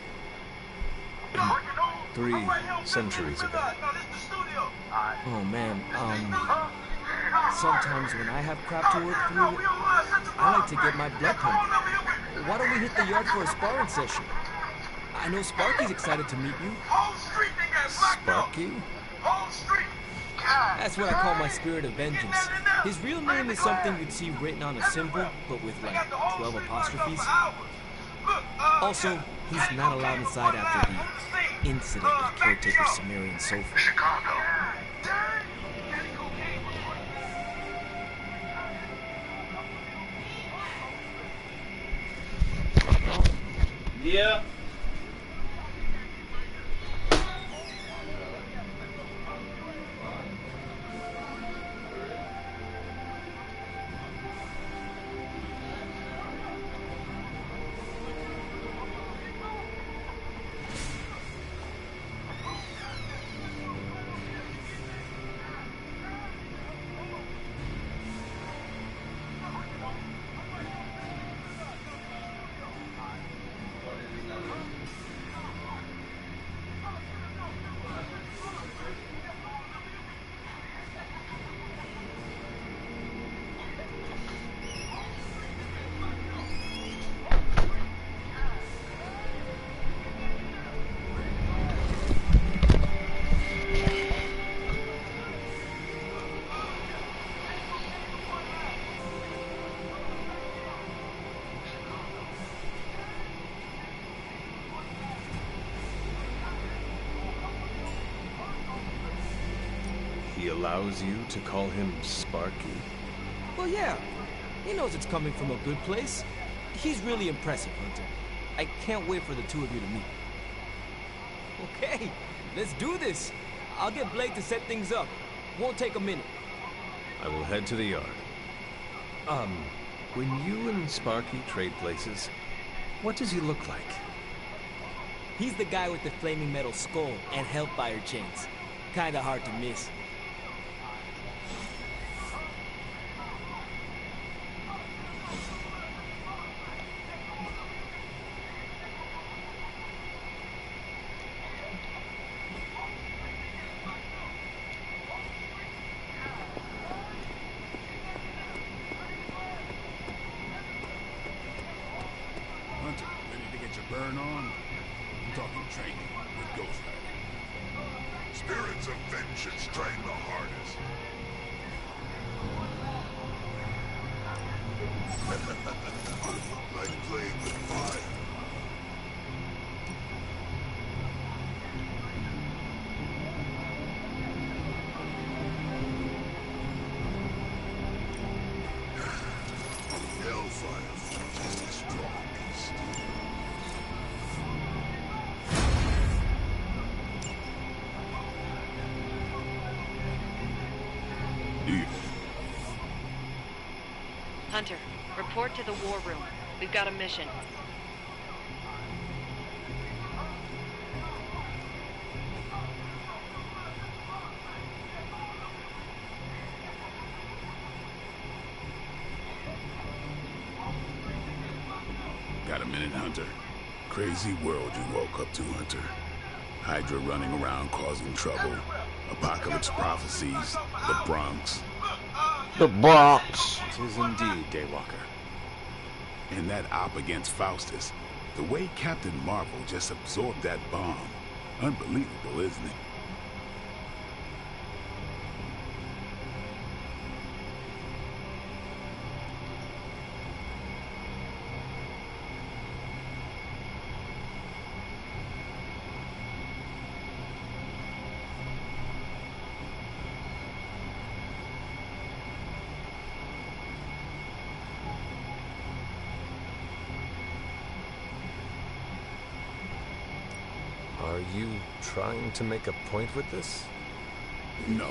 Speaker 5: 3 centuries ago.
Speaker 14: Oh man, sometimes when I have crap to work through, I like to get my blood pumping. Why don't we hit the yard for a sparring session? I know Sparky's excited to meet you.
Speaker 5: Sparky?
Speaker 14: That's what I call my spirit of vengeance. His real name is something you'd see written on a symbol, but with like 12 apostrophes. Also, he's not allowed inside after the incident with caretaker Sumerian Sofa.
Speaker 6: Yeah.
Speaker 5: He allows you to call him Sparky?
Speaker 14: Well, yeah. He knows it's coming from a good place. He's really impressive, Hunter. I can't wait for the two of you to meet. Okay, let's do this. I'll get Blake to set things up. Won't take a minute.
Speaker 5: I will head to the yard. When you and Sparky trade places, what does he look like?
Speaker 14: He's the guy with the flaming metal skull and hellfire chains. Kinda hard to miss.
Speaker 13: Hunter, ready to get your burn on? I'm talking training with Ghost Rider.
Speaker 18: Spirits of vengeance train the hardest. Like playing with fire. Hellfire forges the strongest.
Speaker 12: Hunter, report to the war room. We've got a mission.
Speaker 13: Got a minute, Hunter? Crazy world you woke up to, Hunter. Hydra running around causing trouble. Apocalypse prophecies. The Bronx.
Speaker 4: The Bronx.
Speaker 5: It is indeed, Daywalker.
Speaker 13: And that op against Faustus. The way Captain Marvel just absorbed that bomb. Unbelievable, isn't it?
Speaker 5: Are you trying to make a point with this?
Speaker 13: No.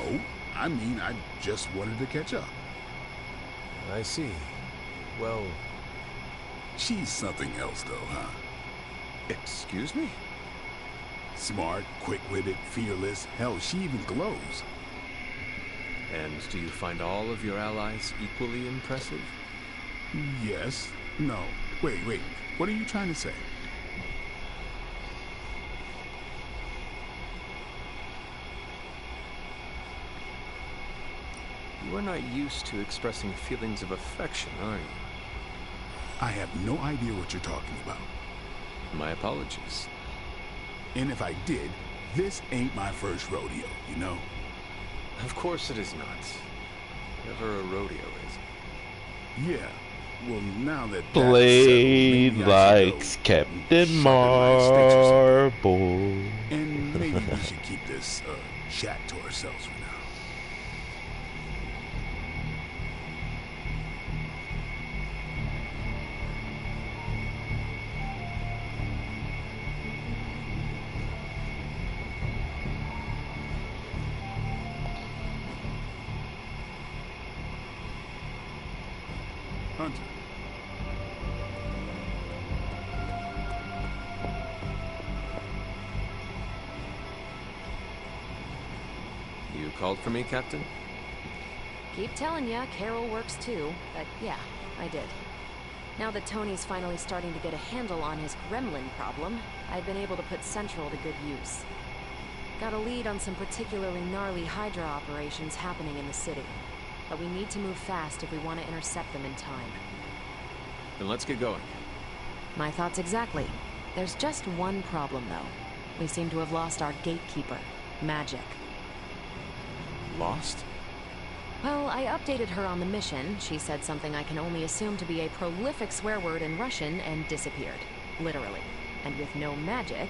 Speaker 13: I mean, I just wanted to catch up.
Speaker 5: I see. Well...
Speaker 13: She's something else, though, huh?
Speaker 5: Excuse me?
Speaker 13: Smart, quick-witted, fearless. Hell, she even glows.
Speaker 5: And do you find all of your allies equally impressive?
Speaker 13: Yes. No. Wait. What are you trying to say?
Speaker 5: You are not used to expressing feelings of affection, are you?
Speaker 13: I have no idea what you're talking about.
Speaker 5: My apologies.
Speaker 13: And if I did, this ain't my first rodeo, you know?
Speaker 5: Of course it is not. Never a rodeo is.
Speaker 13: Yeah. Well, now that
Speaker 4: Blade likes Captain Marvel.
Speaker 13: And maybe we should keep this chat to ourselves for now. Hunter.
Speaker 5: You called for me, Captain?
Speaker 12: Keep telling ya, Carol works too. But yeah, I did. Now that Tony's finally starting to get a handle on his gremlin problem, I've been able to put Central to good use. Got a lead on some particularly gnarly Hydra operations happening in the city. But we need to move fast if we want to intercept them in time.
Speaker 5: Then let's get going.
Speaker 12: My thoughts exactly. There's just one problem, though. We seem to have lost our gatekeeper, Magic.
Speaker 5: Lost?
Speaker 12: Well, I updated her on the mission. She said something I can only assume to be a prolific swear word in Russian and disappeared. Literally. And with no magic...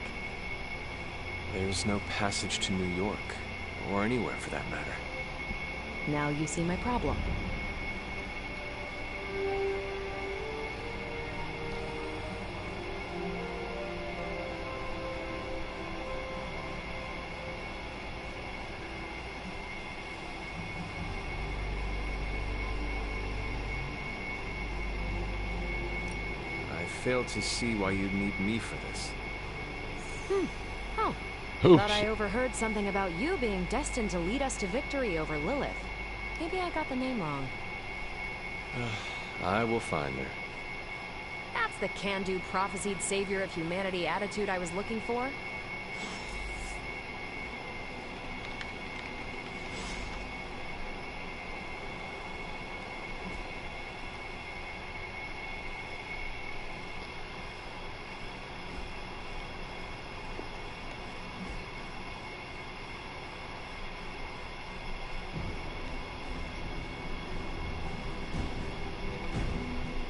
Speaker 5: There's no passage to New York. Or anywhere for that matter.
Speaker 12: Now you see my problem.
Speaker 5: I fail to see why you'd need me for this.
Speaker 12: Oh.
Speaker 4: Oops.
Speaker 12: Thought I overheard something about you being destined to lead us to victory over Lilith. Maybe I got the name wrong.
Speaker 5: I will find her.
Speaker 12: That's the can-do prophesied savior of humanity attitude I was looking for.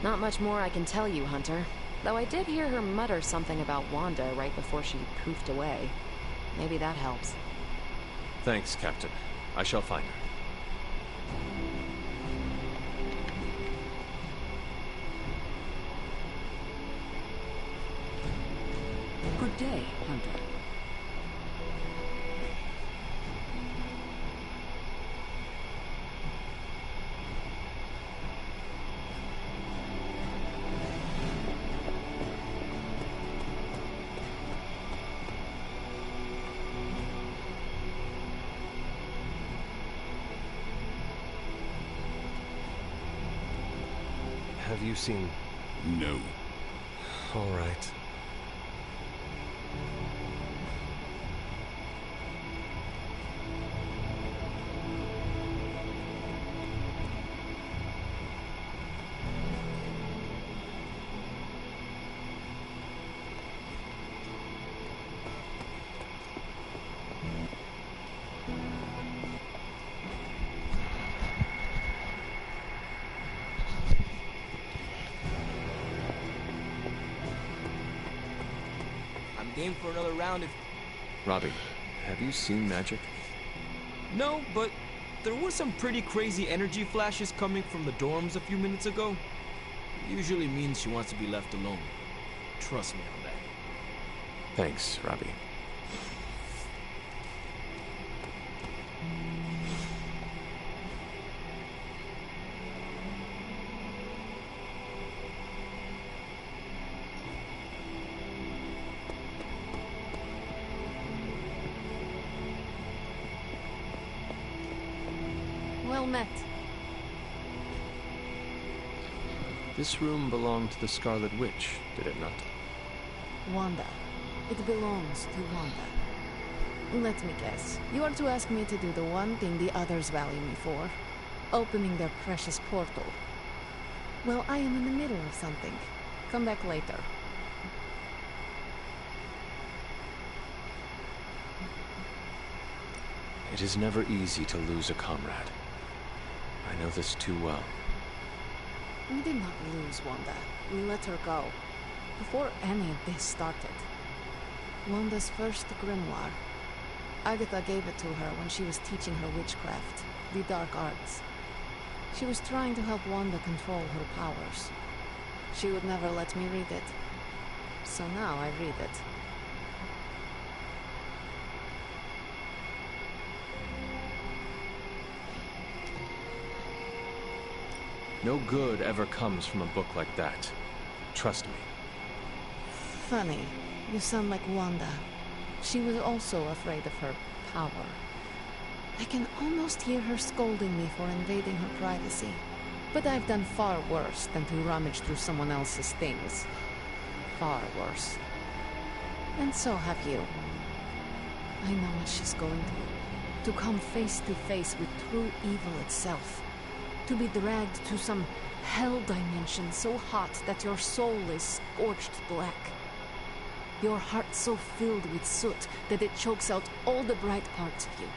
Speaker 12: Not much more I can tell you, Hunter. Though I did hear her mutter something about Wanda right before she poofed away. Maybe that helps.
Speaker 5: Thanks, Captain. I shall find her.
Speaker 1: Good day, Hunter.
Speaker 5: Have you seen...
Speaker 13: No.
Speaker 5: All right.
Speaker 14: Game for another round if...
Speaker 5: Robbie, have you seen magic?
Speaker 14: No, but there were some pretty crazy energy flashes coming from the dorms a few minutes ago. Usually means she wants to be left alone. Trust me on that.
Speaker 5: Thanks, Robbie.
Speaker 12: Well met.
Speaker 5: This room belonged to the Scarlet Witch, did it not?
Speaker 19: Wanda. It belongs to Wanda. Let me guess. You are to ask me to do the one thing the others value me for. Opening their precious portal. Well, I am in the middle of something. Come back later.
Speaker 5: It is never easy to lose a comrade. I know this too well.
Speaker 19: We did not lose Wanda. We let her go. Before any of this started. Wanda's first grimoire. Agatha gave it to her when she was teaching her witchcraft, the dark arts. She was trying to help Wanda control her powers. She would never let me read it. So now I read it.
Speaker 5: No good ever comes from a book like that. Trust me.
Speaker 19: Funny. You sound like Wanda. She was also afraid of her power. I can almost hear her scolding me for invading her privacy. But I've done far worse than to rummage through someone else's things. Far worse. And so have you. I know what she's going through. To come face to face with true evil itself. To be dragged to some hell dimension so hot that your soul is scorched black. Your heart so filled with soot that it chokes out all the bright parts of you.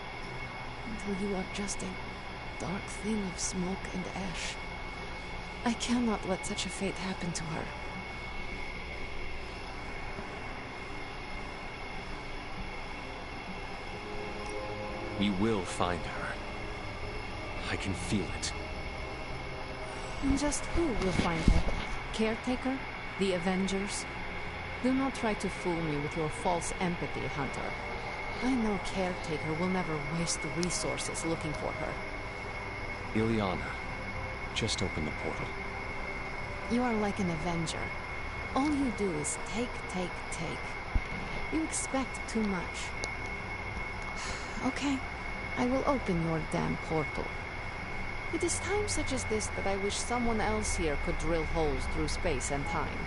Speaker 19: Until you are just a dark thing of smoke and ash. I cannot let such a fate happen to her.
Speaker 5: We will find her. I can feel it.
Speaker 19: And just who will find her? Caretaker? The Avengers? Do not try to fool me with your false empathy, Hunter. I know Caretaker will never waste the resources looking for her.
Speaker 5: Ileana, just open the portal.
Speaker 19: You are like an Avenger. All you do is take, take, take. You expect too much. Okay, I will open your damn portal. It is times such as this that I wish someone else here could drill holes through space and time.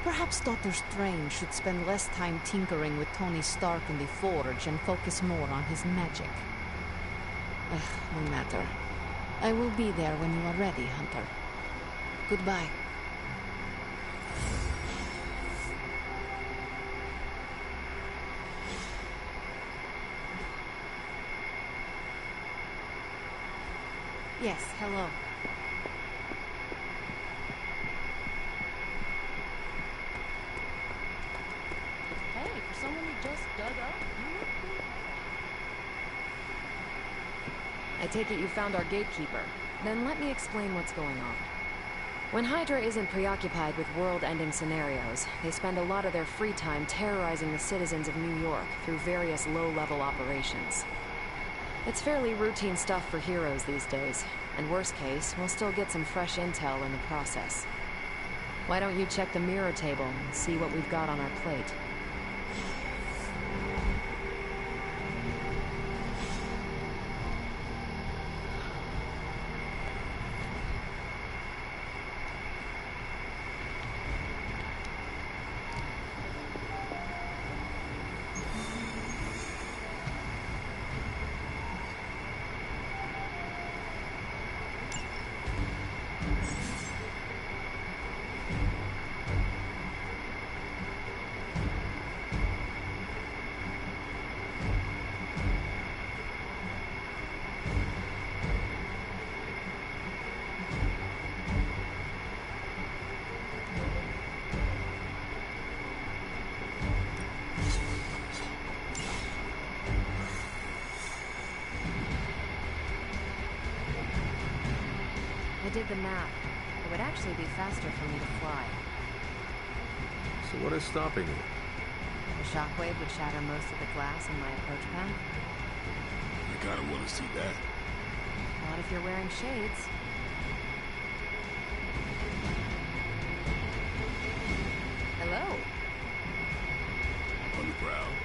Speaker 19: Perhaps Doctor Strange should spend less time tinkering with Tony Stark in the Forge and focus more on his magic. No matter. I will be there when you are ready, Hunter. Goodbye. Yes, hello.
Speaker 21: Hey, for someone who just dug up, you look good.
Speaker 12: I take it you found our gatekeeper. Then let me explain what's going on. When Hydra isn't preoccupied with world-ending scenarios, they spend a lot of their free time terrorizing the citizens of New York through various low-level operations. It's fairly routine stuff for heroes these days, and worst case, we'll still get some fresh intel in the process. Why don't you check the mirror table and see what we've got on our plate? I did the math. It would actually be faster for me to fly.
Speaker 5: So what is stopping you?
Speaker 12: The shockwave would shatter most of the glass in my approach path.
Speaker 13: I kind of want to see that.
Speaker 12: Not if you're wearing shades. Hello.
Speaker 13: On the ground.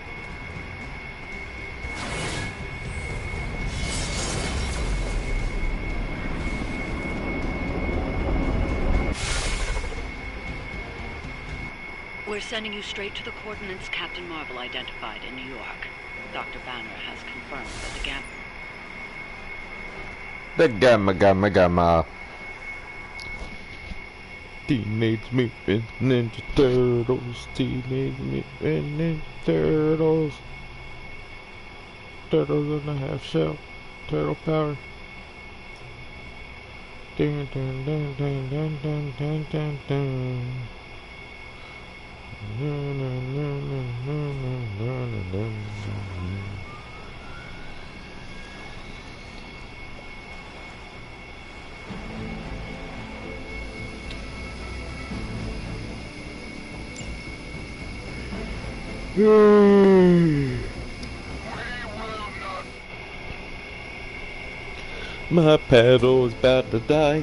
Speaker 1: We're sending you straight to the coordinates Captain Marvel identified in New York. Dr. Banner has confirmed that
Speaker 4: The Gamma. Teenage Mutant Ninja Turtles. Teenage Mutant Ninja Turtles. Turtles in a half shell. Turtle power. Dun dun dun dun dun dun dun dun dun. My paddle is about to die,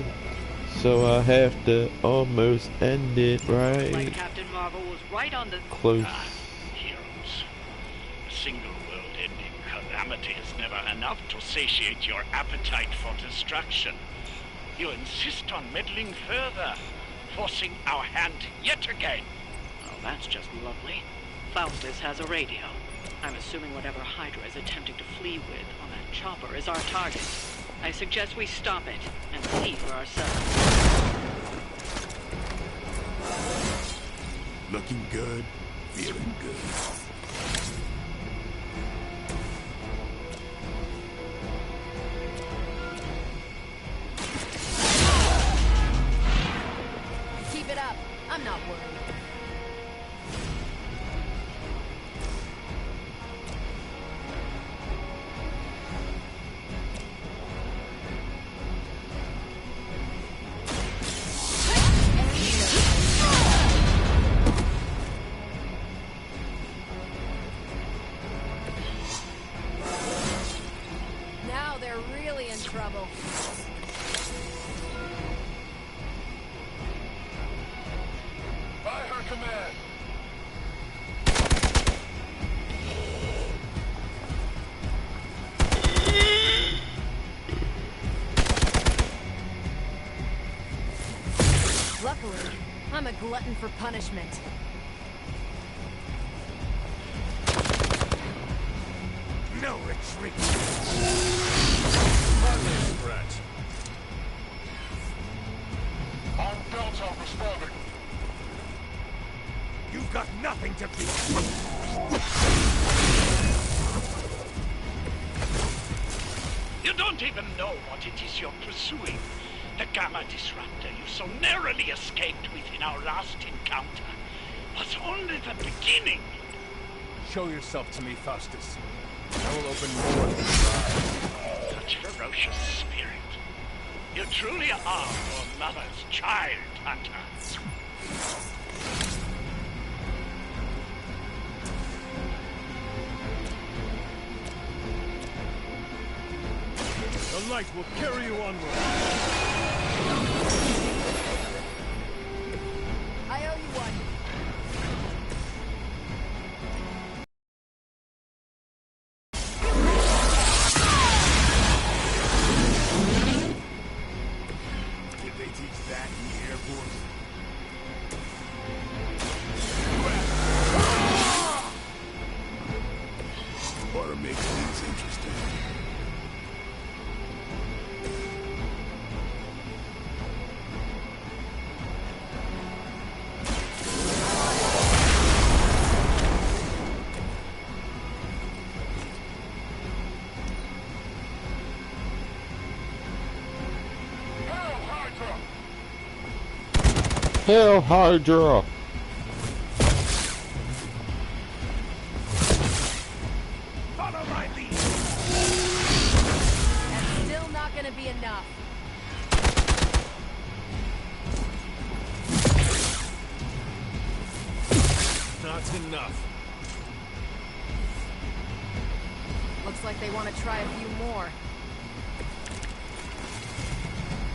Speaker 4: so I have to almost end it right.
Speaker 1: Like Captain Marvel was right on the
Speaker 4: close.
Speaker 8: Heroes. A single world-ending calamity is never enough to satiate your appetite for destruction. You insist on meddling further, forcing our hand yet again.
Speaker 1: Oh, that's just lovely. Faustus has a radio. I'm assuming whatever Hydra is attempting to flee with on that chopper is our target. I suggest we stop it and see for ourselves.
Speaker 13: Looking good, feeling good.
Speaker 12: Keep it up. I'm not worried. are really in trouble.
Speaker 9: By her command.
Speaker 12: Luckily, I'm a glutton for punishment.
Speaker 9: No retreat. Hardly a threat. On Delta responding. You've got nothing to fear.
Speaker 8: You don't even know what it is you're pursuing. The Gamma Disruptor you so narrowly escaped with in our last encounter was only the beginning.
Speaker 9: Show yourself to me, Faustus. I will open more than your eyes.
Speaker 8: Such ferocious spirit. You truly are your mother's child, Hunter.
Speaker 9: The light will carry you onward.
Speaker 12: I owe you one.
Speaker 13: Did they teach that in the Air Force? Ought to make things interesting.
Speaker 4: Hail Hydra!
Speaker 9: Follow my lead.
Speaker 12: That's still not gonna be enough.
Speaker 9: Not enough.
Speaker 12: Looks like they want to try a few more.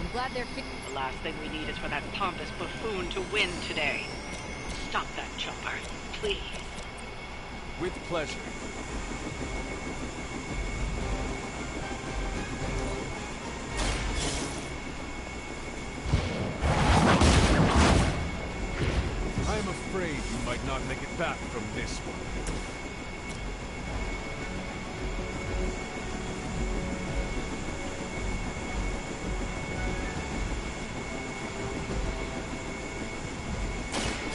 Speaker 12: I'm glad they're
Speaker 11: The last thing we need is for that pompous buffoon to win today. Stop that chopper, please.
Speaker 5: With pleasure.
Speaker 9: I'm afraid you might not make it back from this one.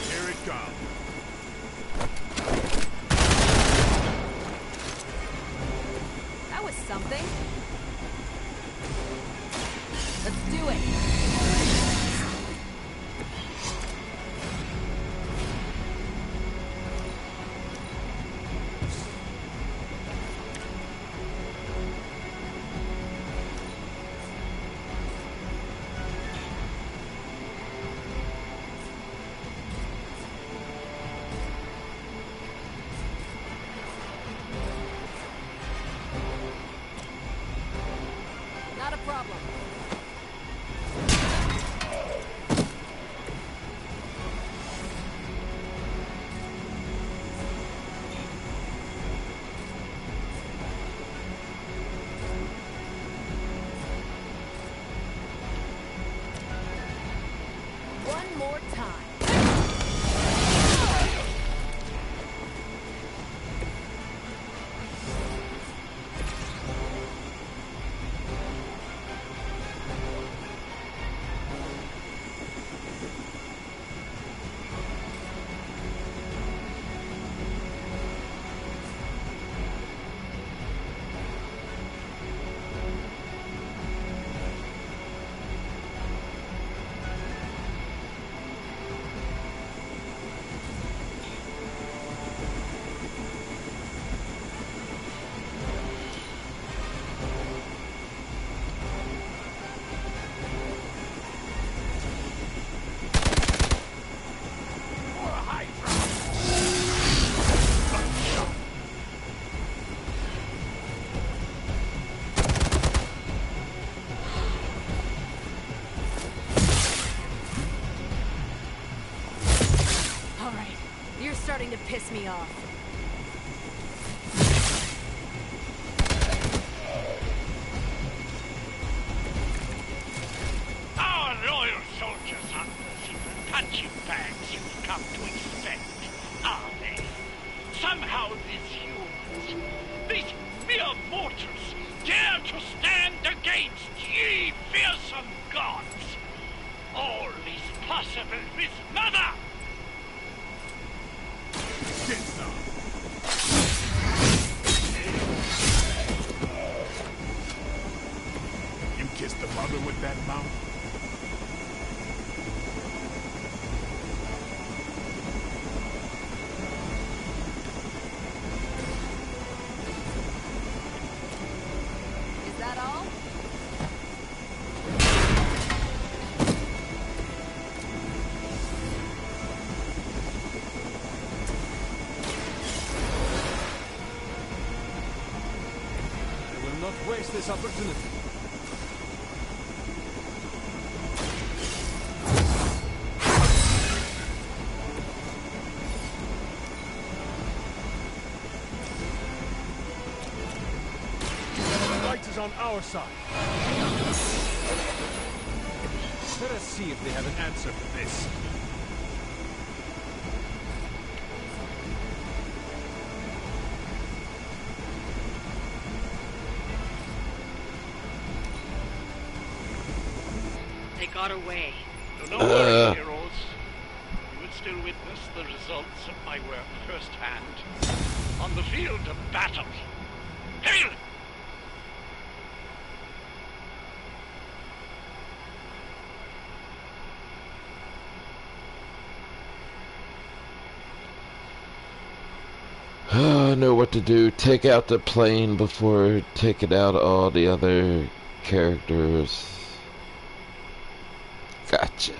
Speaker 9: Here it comes.
Speaker 12: That was something. Let's do it. Not a problem. One more time. starting to piss me off.
Speaker 8: Our loyal soldiers aren't the simple punching bags you've come to expect, are they? Somehow these humans, these mere mortals, dare to stand against ye fearsome gods. All is possible with Mother!
Speaker 13: Get some. You kissed the mother with that mouth?
Speaker 12: Is that all?
Speaker 9: I will not waste this opportunity. The light is on our side. Let us see if they have an answer for this.
Speaker 11: They got away.
Speaker 8: No worry, heroes. You will still witness the results of my work firsthand on the field of battle. Hail!
Speaker 4: I know what to do. Take out the plane before taking out all the other characters. Gotcha.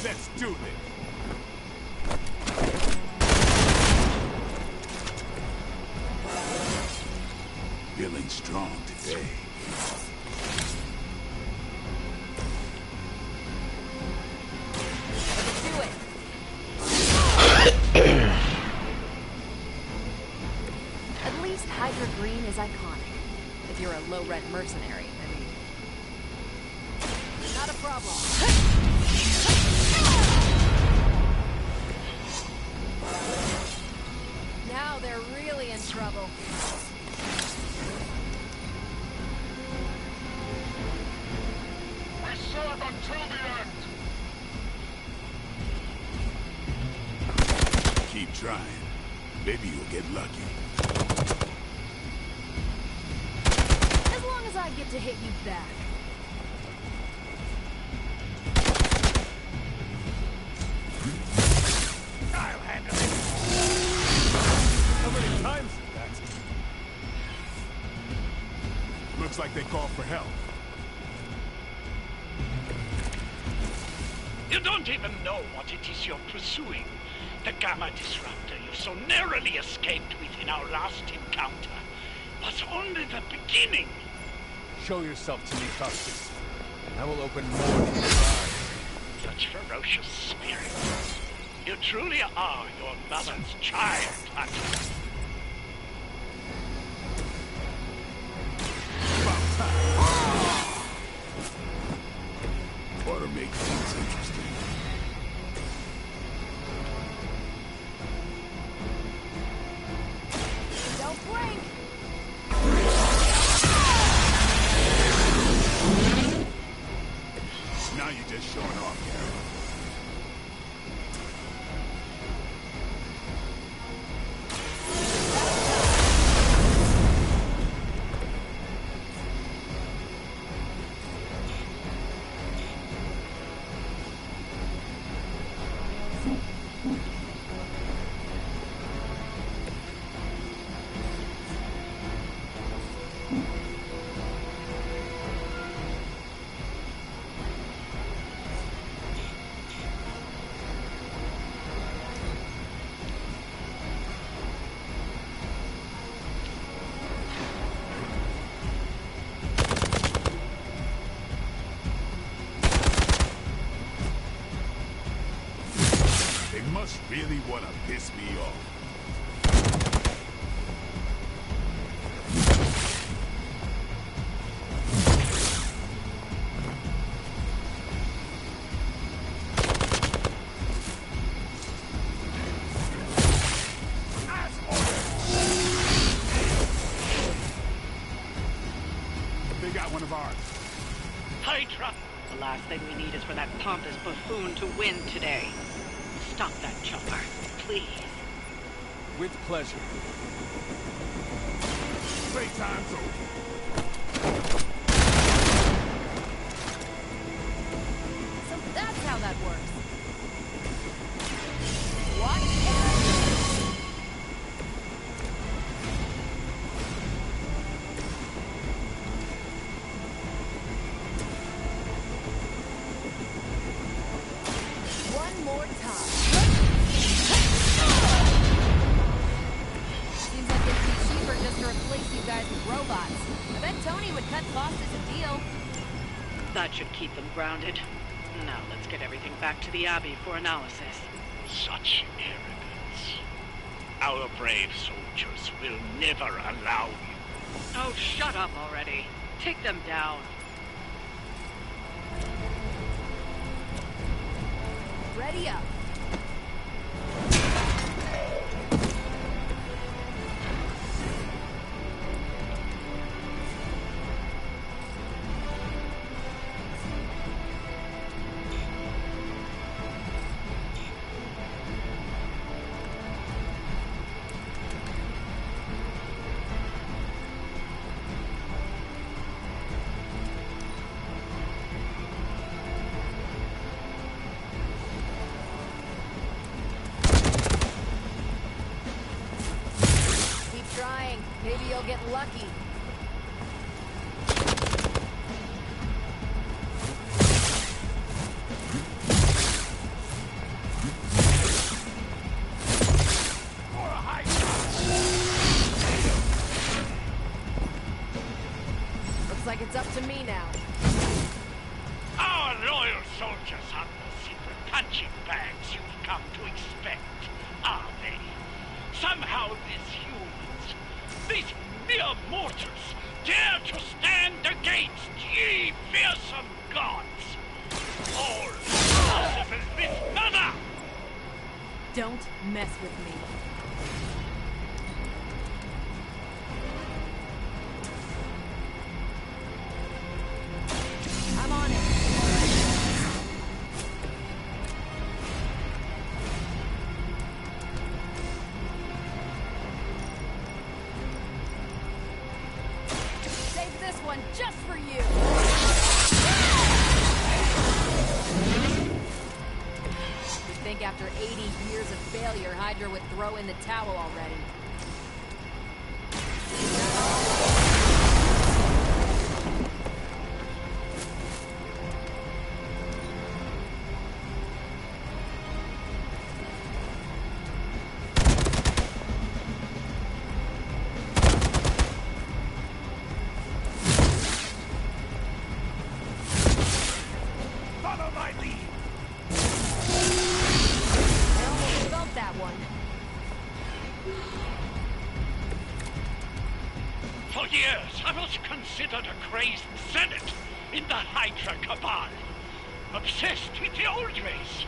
Speaker 13: Let's do this. Feeling strong today.
Speaker 12: Do it. At least Hydra Green is iconic. If you're a low-rent mercenary, I mean. Not a problem. Now they're really in trouble.
Speaker 18: We serve until the end!
Speaker 13: Keep trying. Maybe you'll get lucky.
Speaker 12: As long as I get to hit you back.
Speaker 9: I'll handle it. How many times is that?
Speaker 13: Looks like they called for help.
Speaker 8: You don't even know what it is you're pursuing. The Gamma Disruptor you so narrowly escaped with in our last encounter was only the beginning.
Speaker 9: Show yourself to me, Costas, and I will open more of your eyes.
Speaker 8: Such ferocious spirit. You truly are your mother's child, Hunter.
Speaker 13: Ought to make things interesting.
Speaker 12: Don't blink!
Speaker 13: Now you're just showing off, Carol. really want to piss me off. They got one of ours.
Speaker 11: Hydra! The last thing we need is for that pompous buffoon to win today. Stop that chopper, please.
Speaker 5: With pleasure.
Speaker 13: Playtime's over.
Speaker 12: So that's how that works. Watch out! One more time. Seems like it'd be cheaper just to replace you guys with robots. I bet Tony would cut costs as a deal.
Speaker 11: That should keep them grounded. Now let's get everything back to the Abbey for analysis.
Speaker 8: Such arrogance. Our brave soldiers will never allow you.
Speaker 11: Oh, shut up already. Take them down.
Speaker 12: Ready up. Maybe you'll get lucky. Looks like it's up to me now.
Speaker 8: Our loyal soldiers aren't the secret punching bags you've come to expect, are they? Somehow these humans, these mere mortals, dare to stand against ye fearsome gods! All possible with none!
Speaker 12: Don't mess with me. I'm on it. Save this one just for you. You'd think after 80 years of failure, Hydra would throw in the towel already.
Speaker 8: Follow my lead!
Speaker 12: I almost felt that one.
Speaker 8: For years, I was considered a crazed zealot in the Hydra cabal, obsessed with the old race,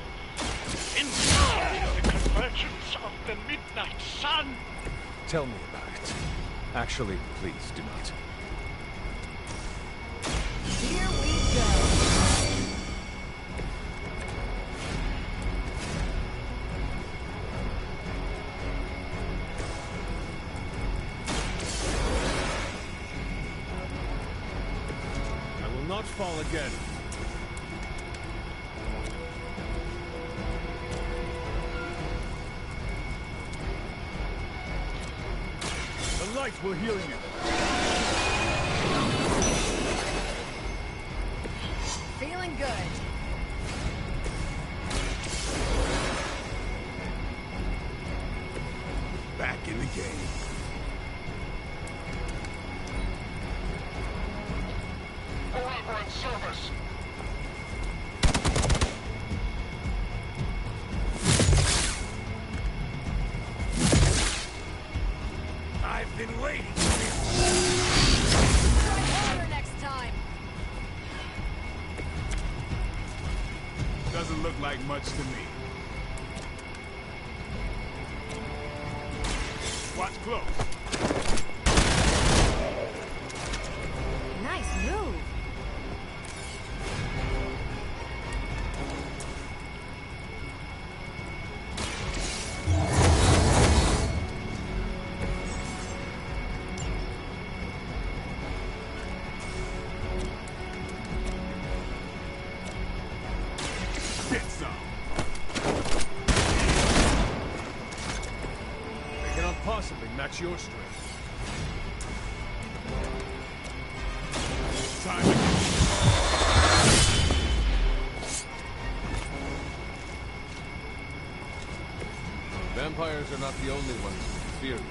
Speaker 8: inspired of the convergence of the Midnight Sun.
Speaker 5: Tell me about it. Actually, please do not.
Speaker 12: Here we go.
Speaker 5: I will not fall again.
Speaker 13: The light will heal you.
Speaker 12: Feeling good.
Speaker 13: Back in the game.
Speaker 18: Forever in service.
Speaker 13: look like much to me. Watch close.
Speaker 21: Nice move.
Speaker 13: Get some.
Speaker 9: They cannot possibly match your strength.
Speaker 13: Time to go.
Speaker 5: Vampires are not the only ones who fear you.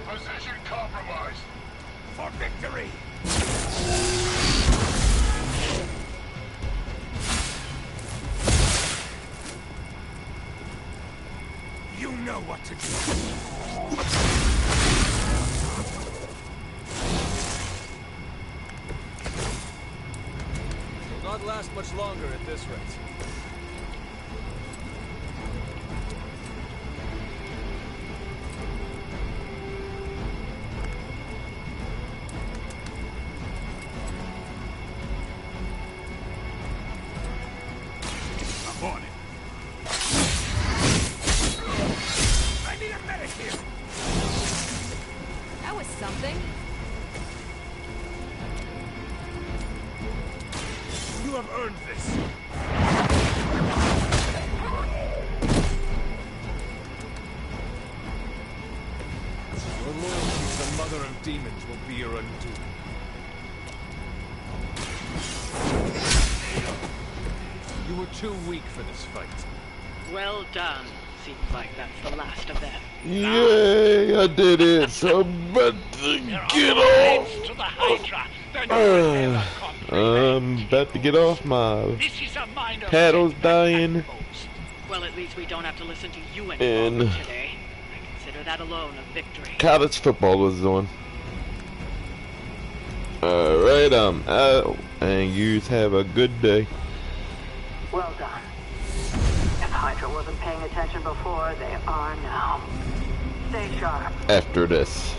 Speaker 18: Position compromised.
Speaker 9: For victory! You know what to do.
Speaker 5: Will not last much longer at this rate.
Speaker 13: I'm on it.
Speaker 9: I need a medic here!
Speaker 21: That was something.
Speaker 9: You have earned this. Your loyalty to the Mother of Demons will be your undoing. You were too weak for this fight.
Speaker 11: Well done. Seems like that's the last of them.
Speaker 4: Yay, I did it. So I'm about to get off.
Speaker 8: To the Hydra.
Speaker 4: I'm about to get off. My
Speaker 8: This is a minor
Speaker 4: paddle's dying.
Speaker 11: Well, at least we don't have to listen to you
Speaker 4: And
Speaker 11: anymore today. I consider that alone a victory.
Speaker 4: college football was on. Alright, I'm out. And you have a good day.
Speaker 11: Well done. If Hydra wasn't paying attention before, they are now. Stay sharp.
Speaker 4: After this.